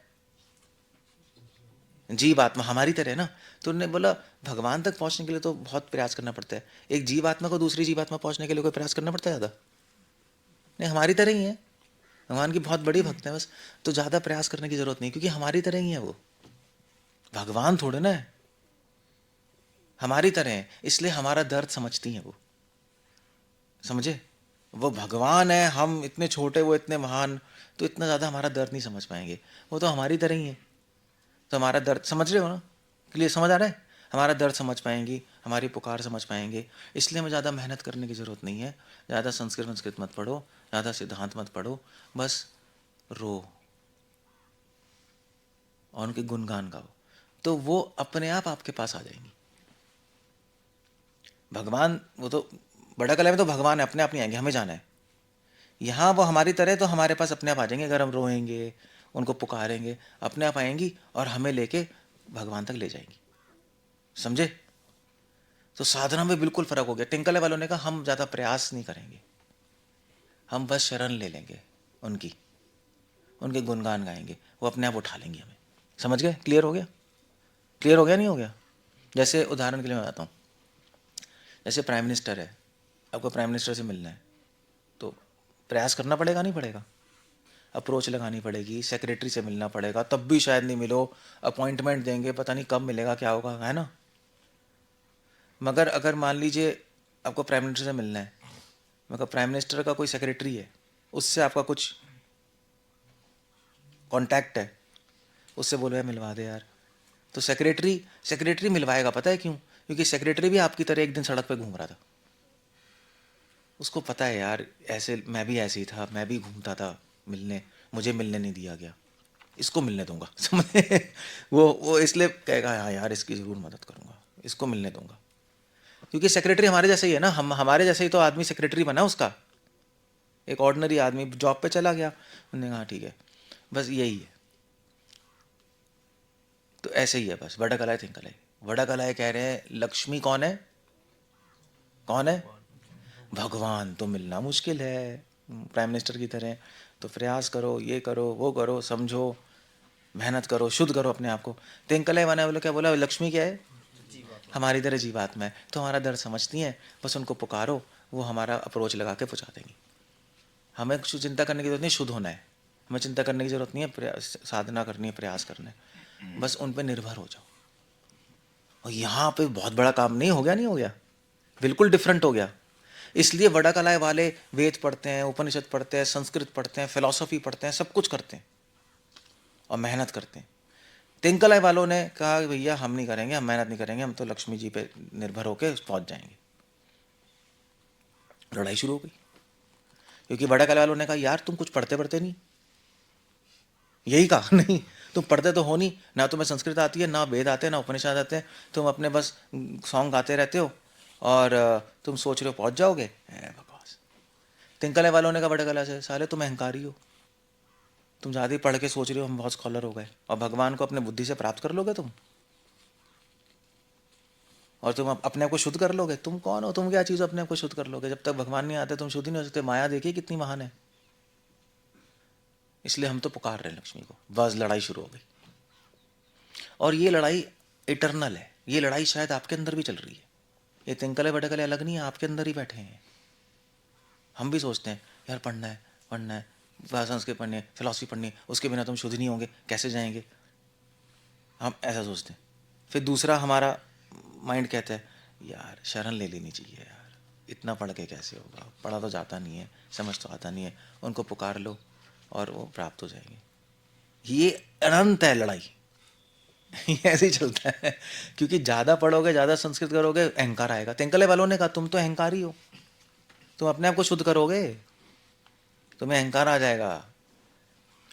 जीव आत्मा हमारी तरह है ना। तो उन्होंने बोला भगवान तक पहुंचने के लिए तो बहुत प्रयास करना पड़ता है, एक जीवात्मा को दूसरी जीवात्मा पहुंचने के लिए कोई प्रयास करना पड़ता है ज्यादा नहीं, हमारी तरह ही है, भगवान की बहुत बड़ी भक्त है बस, तो ज्यादा प्रयास करने की जरूरत नहीं, क्योंकि हमारी तरह ही है वो, भगवान थोड़े ना है, हमारी तरह है, इसलिए हमारा दर्द समझती है वो, समझे। वो भगवान है, हम इतने छोटे, वो इतने महान, तो इतना ज्यादा हमारा दर्द नहीं समझ पाएंगे, वो तो हमारी तरह ही है। तो हमारा दर्द समझ रहे हो ना, क्लियर समझ आ रहा है, हमारा दर्द समझ पाएंगी, हमारी पुकार समझ पाएंगे, इसलिए हमें ज़्यादा मेहनत करने की ज़रूरत नहीं है, ज़्यादा संस्कृत मत पढ़ो, ज़्यादा सिद्धांत मत पढ़ो, बस रो और उनके गुणगान गाओ, तो वो अपने आप आपके पास आ जाएंगी। भगवान वो तो बड़ा कला में तो भगवान है, अपने आप नहीं आएंगे, हमें जाना है। यहाँ वो हमारी तरह तो हमारे पास अपने आप आ जाएंगे, अगर हम रोएंगे, उनको पुकारेंगे, अपने आप आएंगी और हमें लेके भगवान तक ले जाएंगी, समझे। तो साधना में बिल्कुल फर्क हो गया। टिंकले वालों ने कहा हम ज्यादा प्रयास नहीं करेंगे, हम बस शरण ले लेंगे उनकी, उनके गुणगान गाएंगे, वो अपने आप उठा लेंगे हमें, समझ गए, क्लियर हो गया, क्लियर हो गया नहीं हो गया। जैसे उदाहरण के लिए मैं बताता हूँ, जैसे प्राइम मिनिस्टर है, आपको प्राइम मिनिस्टर से मिलना है तो प्रयास करना पड़ेगा, नहीं पड़ेगा, अप्रोच लगानी पड़ेगी, सेक्रेटरी से मिलना पड़ेगा, तब भी शायद नहीं मिलो, अपॉइंटमेंट देंगे, पता नहीं कब मिलेगा, क्या होगा, है ना। मगर अगर मान लीजिए आपको प्राइम मिनिस्टर से मिलना है, मगर प्राइम मिनिस्टर का कोई सेक्रेटरी है, उससे आपका कुछ कांटेक्ट है, उससे बोलो यार मिलवा दे यार, तो सेक्रेटरी मिलवाएगा, पता है क्यों, क्योंकि सेक्रेटरी भी आपकी तरह एक दिन सड़क पे घूम रहा था, उसको पता है यार ऐसे मैं भी ऐसे ही था, मैं भी घूमता था मिलने, मुझे मिलने नहीं दिया गया, इसको मिलने दूंगा, समझे। वो इसलिए कहेगा हाँ यार इसकी ज़रूर मदद करूंगा, इसको मिलने दूंगा, क्योंकि सेक्रेटरी हमारे जैसे ही है ना, हम हमारे जैसे ही तो आदमी सेक्रेटरी बना उसका, एक ऑर्डिनरी आदमी जॉब पे चला गया, उन्होंने कहा ठीक है, बस यही है। तो ऐसे ही है बस, वड़ा कलाए थिंक कलाए, वड़ा कलाए कह रहे हैं लक्ष्मी कौन है, कौन है, भगवान, तो मिलना मुश्किल है प्राइम मिनिस्टर की तरह, तो प्रयास करो, ये करो, वो करो, समझो, मेहनत करो, शुद्ध करो अपने आप को। तेंकले वाने बोले क्या बोला, लक्ष्मी क्या है, हमारी तरह जीवात्मा है, तो हमारा दर्द समझती हैं, बस उनको पुकारो, वो हमारा अप्रोच लगा के पहुँचा देंगी। हमें कुछ चिंता करने की जरूरत नहीं, शुद्ध होना है, हमें चिंता करने की जरूरत नहीं है, साधना करनी है, प्रयास करना है, बस उन पर निर्भर हो जाओ। और यहाँ पे बहुत बड़ा काम नहीं हो गया, नहीं हो गया, बिल्कुल डिफरेंट हो गया। इसलिए वड़ा कलाए वाले वेद पढ़ते हैं, उपनिषद पढ़ते हैं, संस्कृत पढ़ते हैं, फिलॉसफी पढ़ते हैं, सब कुछ करते हैं और मेहनत करते हैं। तिंकलाई वालों ने कहा कि भैया हम नहीं करेंगे, हम मेहनत नहीं करेंगे, हम तो लक्ष्मी जी पे निर्भर होकर पहुंच जाएंगे। लड़ाई शुरू हो गई, क्योंकि बड़ा कला वालों ने कहा यार तुम कुछ पढ़ते पढ़ते नहीं, यही कहा नहीं, तुम पढ़ते तो हो नहीं, ना तुम्हें संस्कृत आती है, ना वेद आते हैं, ना उपनिषद आते हैं, तुम अपने बस सॉन्ग गाते रहते हो और तुम सोच रहे हो पहुंच जाओगे, बकवास। तिंकले वालों ने कहा बड़े कला से, साले तुम अहंकारी हो, तुम ज़्यादा ही पढ़ के सोच रहे हो हम बहुत स्कॉलर हो गए, और भगवान को अपने बुद्धि से प्राप्त कर लोगे तुम, और तुम अपने आप को शुद्ध कर लोगे, तुम कौन हो, तुम क्या चीज़ अपने आप को शुद्ध कर लोगे, जब तक भगवान नहीं आते तुम शुद्ध ही नहीं हो सकते। माया देखिए कितनी महान है, इसलिए हम तो पुकार रहे हैं लक्ष्मी को। बस लड़ाई शुरू हो गई, और ये लड़ाई इटरनल है, ये लड़ाई शायद आपके अंदर भी चल रही है, ये तिंकले भटकले अलग नहीं है, आपके अंदर ही बैठे हैं। हम भी सोचते हैं यार पढ़ना है पढ़ना है, संस्कृत पढ़नी है, फिलॉसफी पढ़नी है, उसके बिना तुम शुद्ध नहीं होंगे, कैसे जाएंगे, हम ऐसा सोचते हैं। फिर दूसरा हमारा माइंड कहता है यार शरण ले लेनी चाहिए यार, इतना पढ़ के कैसे होगा, पढ़ा तो जाता नहीं है, समझ तो आता नहीं है, उनको पुकार लो और वो प्राप्त हो जाएंगे। ये अनंत है लड़ाई ऐसे ही चलता है, क्योंकि ज़्यादा पढ़ोगे, ज़्यादा संस्कृत करोगे, अहंकार आएगा। तिंकले वालों ने कहा तुम तो अहंकारी हो, तुम अपने आप को शुद्ध करोगे तुम्हें अहंकार आ जाएगा।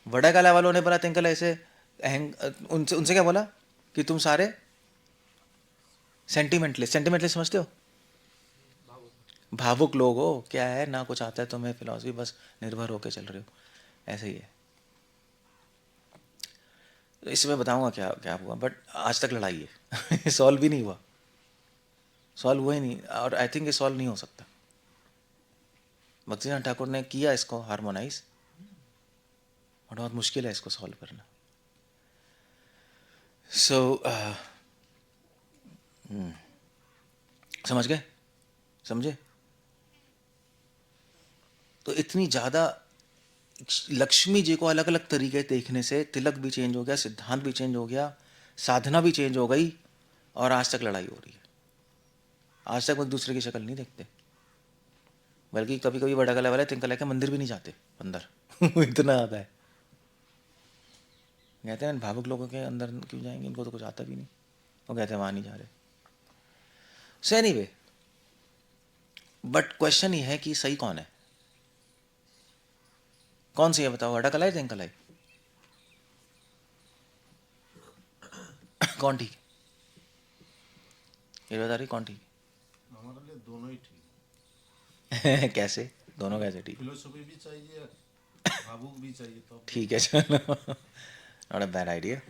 बड़ा कला वालों ने बोला तिंकले ऐसे उनसे उनसे क्या बोला कि तुम सारे सेंटिमेंटली समझते हो, भावुक लोग हो, क्या है ना कुछ आता है तुम्हें फिलॉसफी, बस निर्भर होकर चल रहे हो, ऐसे ही है। तो इसमें बताऊंगा क्या क्या हुआ, बट आज तक लड़ाई है सॉल्व भी नहीं हुआ, सॉल्व हुआ ही नहीं, और आई थिंक ये सॉल्व नहीं हो सकता। भक्तिनाथ ठाकुर ने किया इसको हार्मोनाइज, और बहुत मुश्किल है इसको सॉल्व करना। सो समझ गए, समझे? तो इतनी ज़्यादा लक्ष्मी जी को अलग अलग तरीके देखने से तिलक भी चेंज हो गया, सिद्धांत भी चेंज हो गया, साधना भी चेंज हो गई, और आज तक लड़ाई हो रही है। आज तक वो एक दूसरे की शक्ल नहीं देखते, बल्कि कभी कभी बड़ा कला वाले तिंकला के मंदिर भी नहीं जाते अंदर इतना आता है, कहते हैं भावुक लोगों के अंदर क्यों जाएंगे, इनको तो कुछ आता भी नहीं, वो कहते हैं वहाँ नहीं जा रहे। सो एनीवे, बट क्वेश्चन ये है कि सही कौन है, कौन सी है बताओ, बड़ा कला है तिंकला है, कौन ठीक है, ये बता रही कौन ठीक है? हमारे लिए दोनों ही ठीक कैसे दोनों कैसे ठीक? फिलोसफी भी चाहिए, भावुक भी चाहिए, तो ठीक है चलो नॉट अ बैड आइडिया।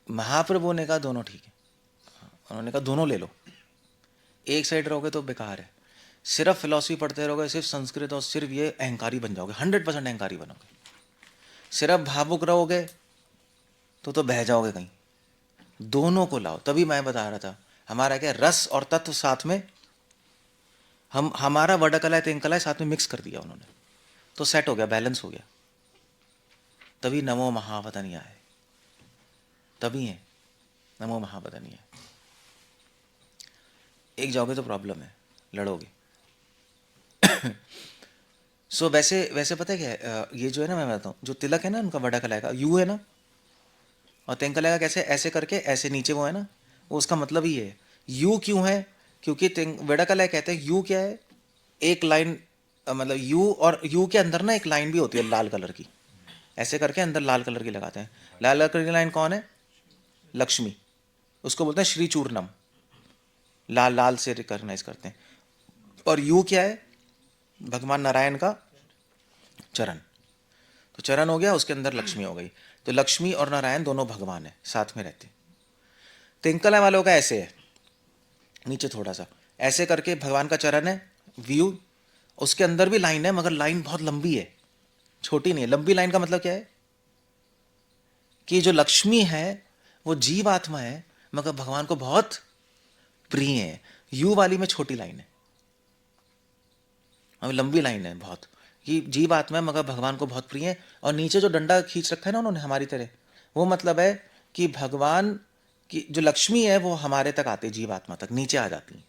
महाप्रभु ने कहा दोनों ठीक है, उन्होंने कहा दोनों ले लो, एक साइड रहोगे तो बेकार है, सिर्फ फिलॉसफी पढ़ते रहोगे, सिर्फ संस्कृत और सिर्फ ये, अहंकारी बन जाओगे, 100% अहंकारी बनोगे। सिर्फ भावुक रहोगे तो बह जाओगे कहीं। दोनों को लाओ, तभी मैं बता रहा था हमारा क्या रस और तत्व साथ में, हम हमारा वडकला तिंकला साथ में मिक्स कर दिया उन्होंने, तो सेट हो गया, बैलेंस हो गया, तभी नमो महावतनीय है, तभी है नमो महावतनीय। एक जाओगे तो प्रॉब्लम है, लड़ोगे सो वैसे वैसे पता है क्या है, ये जो है ना, मैं बताता हूँ, जो तिलक है ना उनका बड़ा कलाई का यू है ना, और तिंकला का कैसे ऐसे करके ऐसे नीचे वो है ना, वो उसका मतलब ही है। यू क्यों है, क्योंकि बड़ा कलाई कहते हैं यू क्या है, एक लाइन, मतलब यू, और यू के अंदर ना एक लाइन भी होती है लाल कलर की, ऐसे करके अंदर लाल कलर की लगाते हैं। लाल कलर की लाइन कौन है? लक्ष्मी, उसको बोलते हैं श्री चूर्णम, लाल लाल से रिकॉग्नाइज करते हैं। और यू क्या है? भगवान नारायण का चरण, तो चरण हो गया, उसके अंदर लक्ष्मी हो गई, तो लक्ष्मी और नारायण दोनों भगवान है, साथ में रहते। तिंकला वालों का ऐसे है, नीचे थोड़ा सा ऐसे करके भगवान का चरण है, व्यू, उसके अंदर भी लाइन है, मगर लाइन बहुत लंबी है, छोटी नहीं है। लंबी लाइन का मतलब क्या है कि जो लक्ष्मी है वो जीव आत्मा है, मगर भगवान को बहुत प्रिय है। यू वाली में छोटी लाइन है, हमें लंबी लाइन है बहुत, कि जीव आत्मा है मगर भगवान को बहुत प्रिय है। और नीचे जो डंडा खींच रखा है ना उन्होंने हमारी तरह, वो मतलब है कि भगवान की जो लक्ष्मी है वो हमारे तक आती है, जीव आत्मा तक नीचे आ जाती है।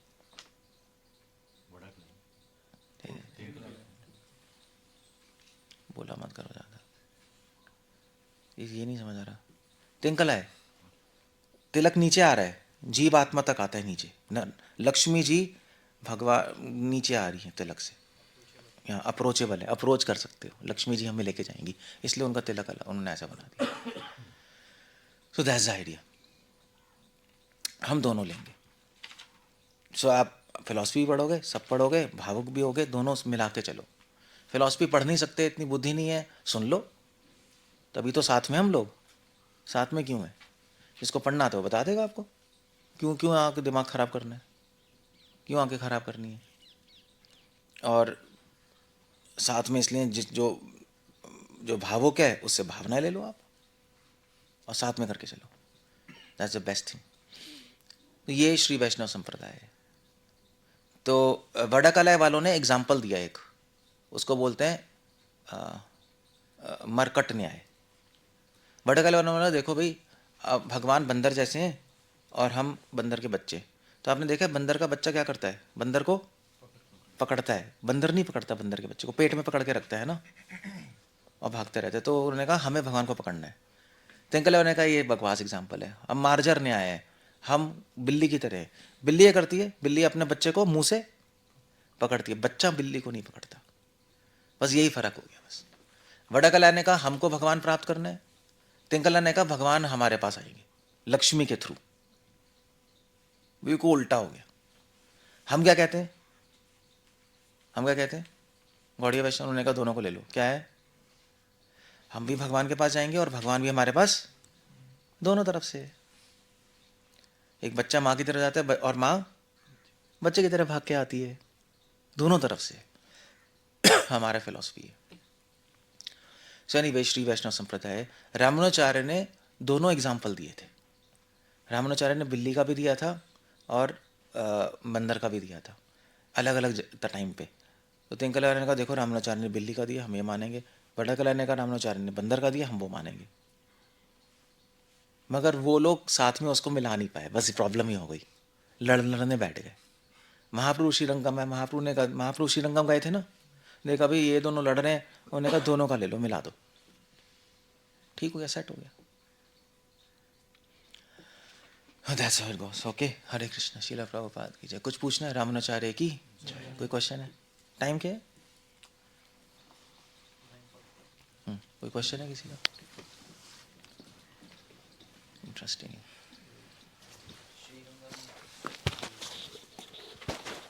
बोला मत करो ज्यादा, ये नहीं समझ आ रहा। तिंकला है, तिलक नीचे आ रहा है, जीव आत्मा तक आता है नीचे, लक्ष्मी जी भगवान नीचे आ रही है तिलक से, यहाँ अप्रोचेबल है, अप्रोच कर सकते हो, लक्ष्मी जी हमें लेके जाएंगी, इसलिए उनका तिलक अलग उन्होंने ऐसा बना दिया। सो दैट्स द आइडिया, हम दोनों लेंगे। सो आप फिलॉसफी पढ़ोगे, सब पढ़ोगे, भावुक भी होगे, दोनों मिला के चलो। फिलॉसफी पढ़ नहीं सकते, इतनी बुद्धि नहीं है, सुन लो, तभी तो साथ में हम लोग, साथ में क्यों है? जिसको पढ़ना तो बता देगा आपको, क्यों क्यों आके दिमाग ख़राब करना है, क्यों आके ख़राब करनी है। और साथ में इसलिए जिस जो भावुक है उससे भावनाएं ले लो आप, और साथ में करके चलो, दैट्स द बेस्ट थिंग। तो ये श्री वैष्णव संप्रदाय है। तो वड़कलय वालों ने एग्जाम्पल दिया एक, उसको बोलते हैं मरकट न्याय। वड़कलय वालों ने बोला देखो भाई, भगवान बंदर जैसे हैं और हम बंदर के बच्चे। तो आपने देखा है बंदर का बच्चा क्या करता है, बंदर को पकड़ता है, बंदर नहीं पकड़ता बंदर के बच्चे को, पेट में पकड़ के रखता है ना, और भागते रहते हैं। तो उन्होंने कहा हमें भगवान को पकड़ना है। तिंकले ने कहा ये बकवास एग्जाम्पल है। अब मार्जर न्याय है, हम बिल्ली की तरह हैं। बिल्ली ये करती है, बिल्ली अपने बच्चे को मुंह से पकड़ती है, बच्चा बिल्ली को नहीं पकड़ता, बस यही फर्क हो गया बस। वड़कलय ने कहा हमको भगवान प्राप्त करना है, तिंकला ने कहा भगवान हमारे पास आएंगे लक्ष्मी के थ्रू। बिल्कुल उल्टा हो गया। हम क्या कहते हैं, हम क्या कहते हैं, गौड़ीय वैष्णव, उन्होंने कहा दोनों को ले लो। क्या है, हम भी भगवान के पास जाएंगे और भगवान भी हमारे पास, दोनों तरफ से। एक बच्चा माँ की तरफ जाता है और माँ बच्चे की तरफ भाग के आती है, दोनों तरफ से हमारा फिलॉसफी है। एनीवे श्री वैष्णव संप्रदाय, रामानुजाचार्य ने दोनों एग्जाम्पल दिए थे। रामानुजाचार्य ने बिल्ली का भी दिया था और बंदर का भी दिया था, अलग अलग टाइम पे। तो तिंकला ने कहा देखो रामानुजाचार्य ने बिल्ली का दिया, हम ये मानेंगे। वड़कलय ने कहा रामानुजाचार्य ने बंदर का दिया, हम वो मानेंगे। मगर वो लोग साथ में उसको मिला नहीं पाए, बस प्रॉब्लम ही हो गई, लड़ने बैठ गए। महाप्रभु श्रीरंगम है, महाप्रभु श्रीरंगम गए थे ना, देखा भाई ये दोनों लड़ रहे हैं, उन्होंने कहा दोनों का ले लो, मिला दो, ठीक हो गया, सेट हो गया। That's how it goes. Okay, हरे कृष्ण, श्रील प्रभुपाद की जय। कुछ पूछना है रामानुजाचार्य की, कोई क्वेश्चन है? टाइम क्या है? कोई क्वेश्चन है किसी का? इंटरेस्टिंग।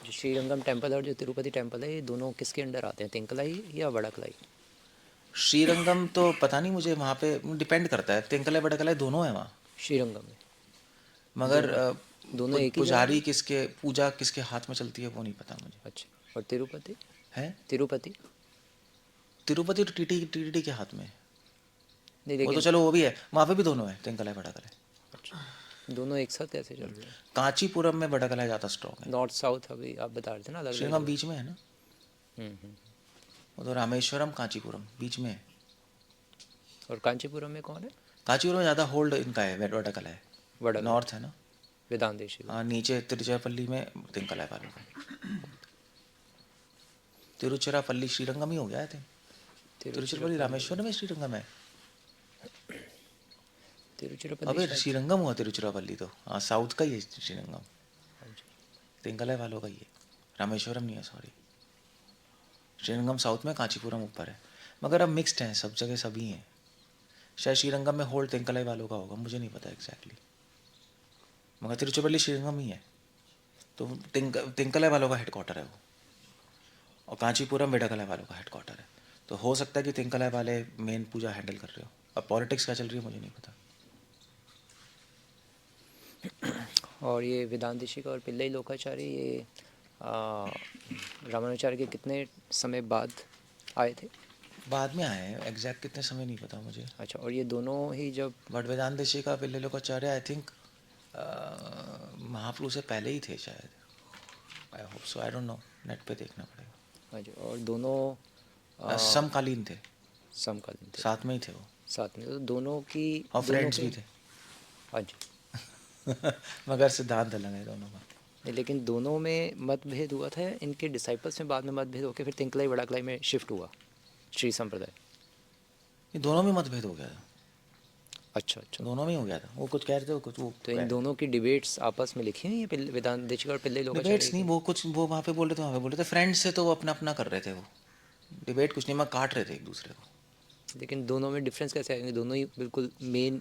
जो श्रीरंगम टेम्पल और जो तिरुपति टेम्पल है, ये दोनों किसके अंडर आते हैं, तिंकलाई या वड़कलाई? श्रीरंगम तो पता नहीं मुझे, वहाँ पे डिपेंड करता है, तिंकलाई वड़कलाई दोनों है वहाँ। श्रीरंगम में मगर दोनों एक ही पुजारी किसके, पूजा किसके हाथ में चलती है वो नहीं पता मुझे। अच्छा, और तिरुपति है? तिरुपति तिरुपति तो टीटी के हाथ में है। नहीं, वो तो लेकिन चलो वो भी है, वहाँ पे भी दोनों है, तिंकलाई वड़कलाई। अच्छा, दोनों एक साथ कैसे चल रहे हैं? कांचीपुरम में वड़कलाई ज़्यादा स्ट्रॉन्ग है। नॉर्थ साउथ अभी आप बता रहे थे ना, अलग श्रीरंगम बीच में है ना, हम्म। वो तो रामेश्वरम कांचीपुरम बीच में है। और कांचीपुरम में कौन है? कांचीपुरम में ज़्यादा होल्ड इनका है, वड़कलाई है, वड़कलाई नॉर्थ है ना। वेदांतेश्वरी। हाँ, नीचे तिरुचिरापल्ली में तिंकलाई वालों का। तिरुचिरापल्ली श्रीरंगम ही हो गया है। तिरुचिरापल्ली रामेश्वरम में श्रीरंगम है। तिरुचिरापल्ली अबे शायद- श्रीरंगम हुआ तिरुचिरापल्ली तो, हाँ साउथ का ही है श्रीरंगम, तिंकलाई वालों का ही है, रामेश्वरम नहीं है, सॉरी। श्रीरंगम साउथ में, कांचीपुरम ऊपर है। मगर अब मिक्स्ड हैं, सब जगह सभी हैं। शायद श्रीरंगम में होल्ड तिंकलाई वालों का होगा, मुझे नहीं पता एग्जैक्टली, मगर तिरुचिरापल्ली श्रीरंगम ही है। तो तिंकलाई वालों का हेडक्वार्टर है वो, और कांचीपुरम वड़कलाई वालों का हेडक्वार्टर है। तो हो सकता है कि तिंकलाई वाले मेन पूजा हैंडल कर रहे हो। अब पॉलिटिक्स क्या चल रही है मुझे नहीं पता। और ये वेदांतेश्वरी और पिल्लई लोकाचार्य, ये रामानुजाचार्य के कितने समय बाद आए थे? बाद में आए हैं, एग्जैक्ट कितने समय नहीं पता मुझे। अच्छा, और ये दोनों ही जब बट वेदांत देशी का पिल्ले लोकाचार्य आई थिंक महाप्रभु से पहले ही थे शायद, I hope so, I don't know, net पे देखना पड़ेगा। अच्छा, और दोनों समकालीन थे, समकालीन थे, साथ में ही थे वो, साथ में, तो दोनों की और दोनों फ्रेंड्स के- भी थे। अच्छा, मगर सिद्धांत अलग है दोनों का। नहीं, लेकिन दोनों में मतभेद हुआ था, इनके डिसाइपल्स में बाद में मतभेद होकर फिर तिंकलाई वड़कलाई में शिफ्ट हुआ श्री संप्रदाय। ये दोनों में मतभेद हो गया था, अच्छा अच्छा, दोनों में ही हो गया था। वो कुछ कह रहे थे, वो कुछ वो तो इन दोनों की डिबेट्स आपस में लिखी हैं ये वेदांत देशिका और पिल्लई लोकाचार्य डिबेट्स नहीं, वो कुछ वो वहाँ पे बोल रहे थे, वहाँ पे बोल रहे थे, फ्रेंड्स से तो वो अपना अपना कर रहे थे वो, डिबेट कुछ नहीं, मैं काट रहे थे एक दूसरे को। लेकिन दोनों में डिफरेंस कैसे आएंगे? दोनों ही बिल्कुल मेन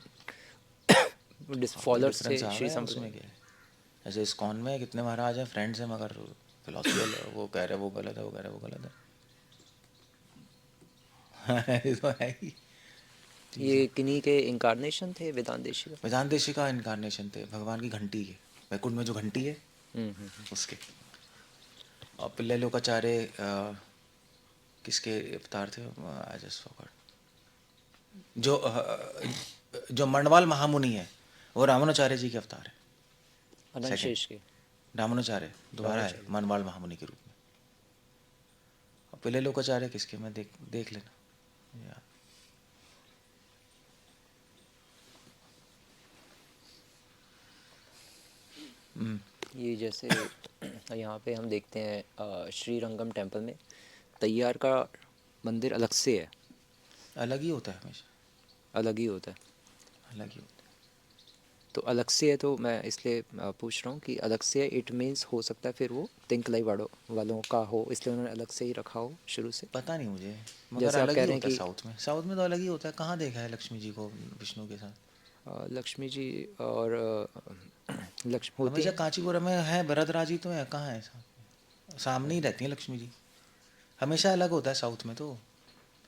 फॉलोअर्स थे डिफरेंस आ श्री गया उसमें संप्रदाय। क्या है। जैसे इस्कॉन में कितने महाराज हैं, फ्रेंड्स हैं, मगर फिलोसफी वो कह रहे वो गलत है, वो कह रहे वो गलत है। ये तो है ही। ये किन्हीं के इंकारनेशन थे वेदांत देशी का? वेदांत देशी का इनकारनेशन थे, भगवान की घंटी के, वैकुंठ में जो घंटी है उसके। और पिल्ले लोकाचार्य किसके अवतार थे? I just forgot. जो मंडवाल महामुनि है वो रामानुचार्य जी के अवतार है। अनंत Second. शेष के। रामानुचार्य दोबारा है मनवाल महामुनि के रूप में। और पिल्ले लोकाचार्य किसके, मैं देख लेना यार। ये जैसे यहाँ पे हम देखते हैं श्रीरंगम टेम्पल में तैयार का मंदिर अलग से है, अलग ही होता है हमेशा, अलग ही होता है। अलग ही होता है। तो अलग से है, तो मैं इसलिए पूछ रहा हूँ कि अलग से है, इट मीन्स हो सकता है फिर वो तिंकलाई वालों का हो, इसलिए उन्होंने अलग से ही रखा हो शुरू से। पता नहीं मुझे, मगर जैसे आप अलग कह ही रहे हैं होता है कि साउथ में। साउथ में तो अलग ही होता है। कहाँ देखा है लक्ष्मी जी को विष्णु के साथ? लक्ष्मी जी और लक्ष्मी होती हमेशा है। कांचीपुरम में है, भरतराज जी तो है, कहाँ है सामने ही रहती है लक्ष्मी जी। हमेशा अलग होता है साउथ में, तो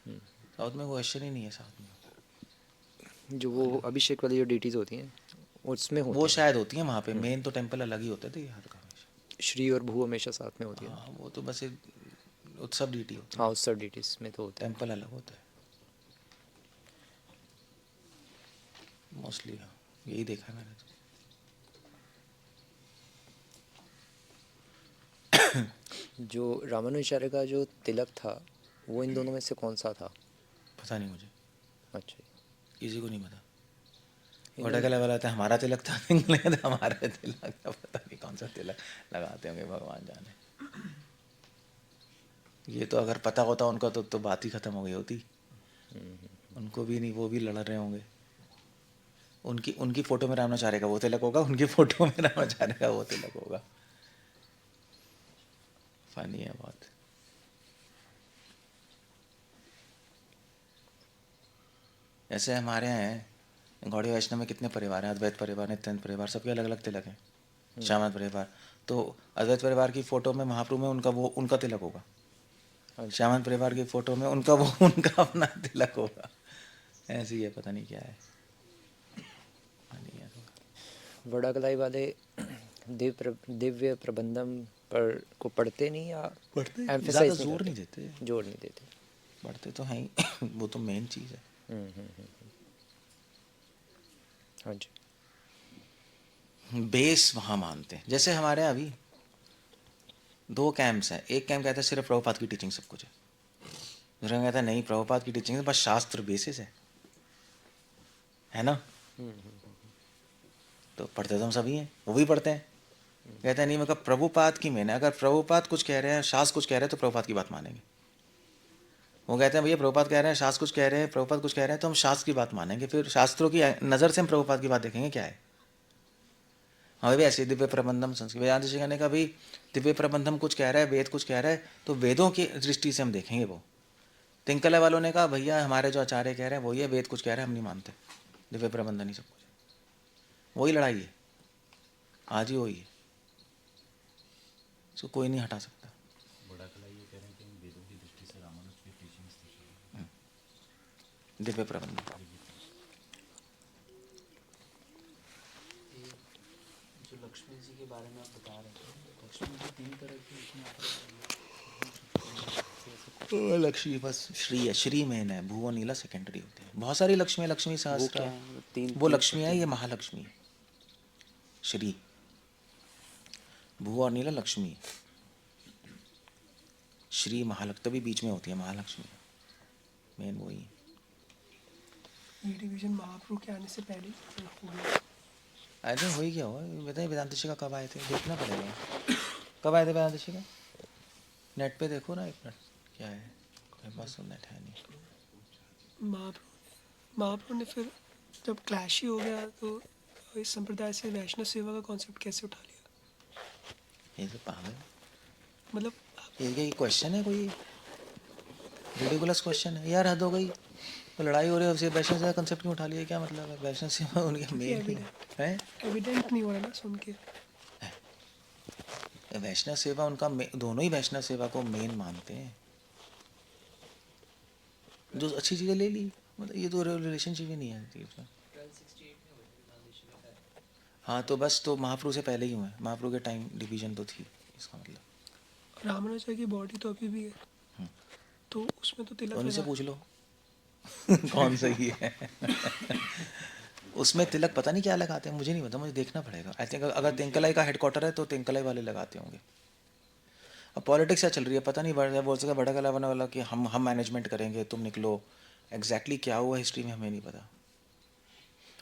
साउथ में कोई क्वेश्चन ही नहीं है साउथ में। जो वो अभिषेक वाली जो डिटीज होती हैं उसमें वो होती हैं। शायद होती है वहाँ पे, मेन तो टेम्पल अलग ही होते थे यहाँ का हमेशा। श्री और भू हमेशा साथ में होती है। हाँ, वो तो बस एक उत्सव ड्यूटी होती है, हाँ, उत्सव डिटीज में तो होते हैं। टेम्पल अलग होता है मोस्टली। हाँ, यही देखा है मैंने तो। जो रामानुजाचार्य का जो तिलक था वो इन दोनों में से कौन सा था? पता नहीं मुझे, अच्छा, किसी को नहीं पता। इन वोटा का लेवल आता है, हमारा तिलक था, हमारा तिलक था, पता नहीं कौन सा तिलक लगाते होंगे, भगवान जाने। ये तो अगर पता होता उनका तो बात ही खत्म हो गई होती। उनको भी नहीं, वो भी लड़ रहे होंगे। उनकी उनकी फोटो में रामाचार्य का वो तिलक होगा, उनकी फोटो में रामाचार्य का वो तिलक होगा। फनी है बहुत। ऐसे हमारे यहाँ हैं गौड़ी वैष्णव में कितने परिवार हैं, अद्वैत परिवार, नित्यानंद परिवार, सबके अलग अलग तिलक हैं। श्यामनाथ परिवार, तो अद्वैत परिवार की फोटो में महाप्रभु में उनका तिलक होगा। श्यामनाथ परिवार की फोटो में उनका अपना तिलक होगा। ऐसे ही है, पता नहीं क्या है। बड़ा कलाई वाले दिव्य प्रबंधम पर को पढ़ते नहीं या ज़्यादा एम्फेसाइज जोर नहीं देते, जोर नहीं देते। पढ़ते तो हैं ही। वो तो मेन चीज़ है। हाँ जी। बेस वहाँ मानते हैं। जैसे हमारे यहाँ अभी 2 कैंप्स हैं। एक कैंप कहता है सिर्फ प्रभुपाद की टीचिंग सब कुछ है, दूसरा कहता है नहीं, प्रभुपाद की टीचिंग बस शास्त्र बेसिस है ना। तो पढ़ते तो हम सभी हैं, वो भी पढ़ते हैं। कहते हैं नहीं, मतलब प्रभुपाद की मेन है, अगर प्रभुपाद कुछ कह रहे हैं, शास्त्र कुछ कह रहे हैं, तो प्रभुपाद की बात मानेंगे। वो कहते हैं भैया प्रभुपाद कह रहे हैं, शास्त्र कुछ कह रहे हैं, प्रभुपाद कुछ कह रहे हैं, तो हम शास्त्र की बात मानेंगे। फिर शास्त्रों की नज़र से हम प्रभुपाद की बात देखेंगे क्या है। हमें भी ऐसे दिव्य प्रबंधम संस्कृत वेदांत शिखाने का भी दिव्य प्रबंधम कुछ कह रहा है, वेद कुछ कह रहा है, तो वेदों की दृष्टि से हम देखेंगे। वो तिंकले वालों ने कहा भैया हमारे जो आचार्य कह रहे हैं वो ये, वेद कुछ कह रहे हैं हम नहीं मानते, दिव्य प्रबंधन ही सब कुछ है। वही लड़ाई है, आज ही वही है, इसको कोई नहीं हटा सकता। बड़ा कला ये कह रहे हैं कि हम वेदों की दृष्टि से रामानुज की टीचिंग्स दिव्य प्रबंधन जो लक्ष्मी जी के बारे में आप बता रहे थे, लक्ष्मी जी 3 तरह की उसमें लक्ष्मी बस श्री है, श्री मेन है, भुव और नीला सेकेंडरी होते हैं। बहुत सारी लक्ष्मी, लक्ष्मी वो सहस्त्र, क्या है? तीन वो लक्ष्मी है, ये महालक्ष्मी है। श्री भुव और नीला लक्ष्मी है, श्री महालक्ष्मी तभी बीच में होती है, महालक्ष्मी मेन वही है। ये डिवीजन महाप्रभु के आने से पहले हो गया। आई थिंक वही क्या हुआ, बताइए वेदांत शिखा कब आए थे, देखना पड़ेगा कब आए थे वेदांत शिखा। नेट पे देखो ना एक मिनट, क्या है, मेरे पास तो नेट है नहीं। महाप्रभु ने फिर जब क्लैश ही हो गया तो इस संप्रदाय से वैष्णव सेवा का कॉन्सेप्ट कैसे उठा लिया? ये तो पागल, मतलब ये क्वेश्चन है कोई? रिडिकुलस क्वेश्चन है यार, हद हो गई। तो लड़ाई हो रही है, वैष्णव सेवा कंसेप्ट क्यों उठा लिया, क्या मतलब है? वैष्णव सेवा उनके मेन है। एविडेंट नहीं हो रहा ना सुन के। वैष्णव सेवा उनका दोनों ही वैष्णव सेवा को मेन मानते हैं। जो अच्छी चीज़ें ले ली, मतलब ये तो रिलेशनशिप ही नहीं है। 1268 में हुए थे ट्रांजिशन में है। हाँ तो बस, तो महाप्रभु से पहले ही हुए, महाप्रभु के टाइम डिवीजन तो थी, इसका मतलब। रामानुजा की बॉडी तो अभी भी है, तो उसमें तो तिलक उन्हीं से लगा। पूछ लो कौन सही है। उसमें तिलक पता नहीं क्या लगाते हैं, मुझे नहीं पता, मुझे देखना पड़ेगा। आई थिंक अगर तिंकलाई का हेडक्वार्टर है तो तिंकलाई वाले लगाते होंगे। अब पॉलिटिक्स क्या चल रही है पता नहीं, बोल सका बड़ा गला बना वाला कि हम मैनेजमेंट करेंगे, तुम निकलो। एग्जैक्टली क्या हुआ हिस्ट्री में हमें नहीं पता।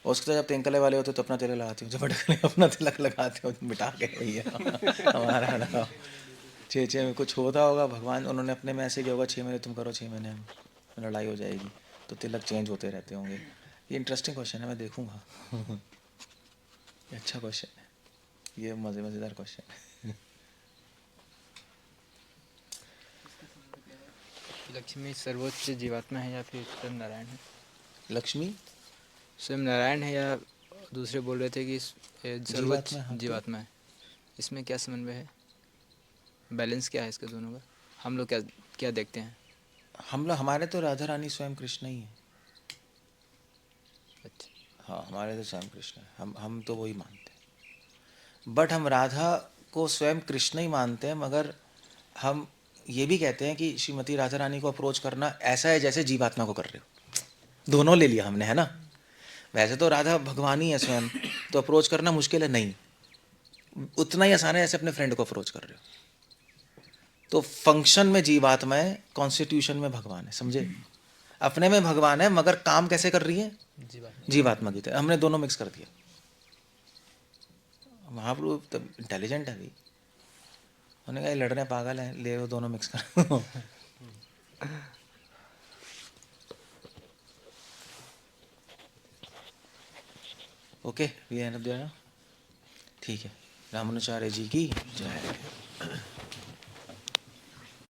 और उसके जब तिंकलाई वाले होते तो अपना तिलक लगाते हो, जब बड़ा गले अपना तिलक लगाते हो, मिटा के भैया हमारा लगाओ। 6 में कुछ होता होगा, भगवान उन्होंने अपने में ऐसे किया होगा, 6 महीने तुम करो, 6 महीने हम, लड़ाई हो जाएगी, तो तिलक चेंज होते रहते होंगे। ये इंटरेस्टिंग क्वेश्चन है, मैं देखूंगा। ये अच्छा क्वेश्चन है, ये मज़ेदार क्वेश्चन है। लक्ष्मी सर्वोच्च जीवात्मा है या फिर स्वयं नारायण है? लक्ष्मी स्वयं नारायण है या दूसरे बोल रहे थे कि सर्वोच्च जीवात्मा, हाँ, तो जीवात्मा है? इसमें क्या समन्वय है, बैलेंस क्या है इसके दोनों का? हम लोग क्या क्या देखते हैं? हम लोग, हमारे तो राधा रानी स्वयं कृष्ण ही है। अच्छा। हाँ हमारे तो स्वयं कृष्ण है, हम तो वही मानते हैं। बट हम राधा को स्वयं कृष्ण ही मानते हैं, मगर हम ये भी कहते हैं कि श्रीमती राधा रानी को अप्रोच करना ऐसा है जैसे जीवात्मा को कर रहे हो। दोनों ले लिया हमने, है ना। वैसे तो राधा भगवान ही है स्वयं, तो अप्रोच करना मुश्किल है नहीं, उतना ही आसान है जैसे अपने फ्रेंड को अप्रोच कर रहे हो। तो फंक्शन में जीवात्मा है, कॉन्स्टिट्यूशन में भगवान है, समझे। अपने में भगवान है, मगर काम कैसे कर रही है जीवात्मा की तरह। हमने दोनों मिक्स कर दिया। महाप्रभु तो इंटेलिजेंट है भाई, उन्होंने कहा लड़ रहे पागल है, ले वो दोनों मिक्स कर। Okay, we end of there. ठीक है, रामानुचार्य जी की जय।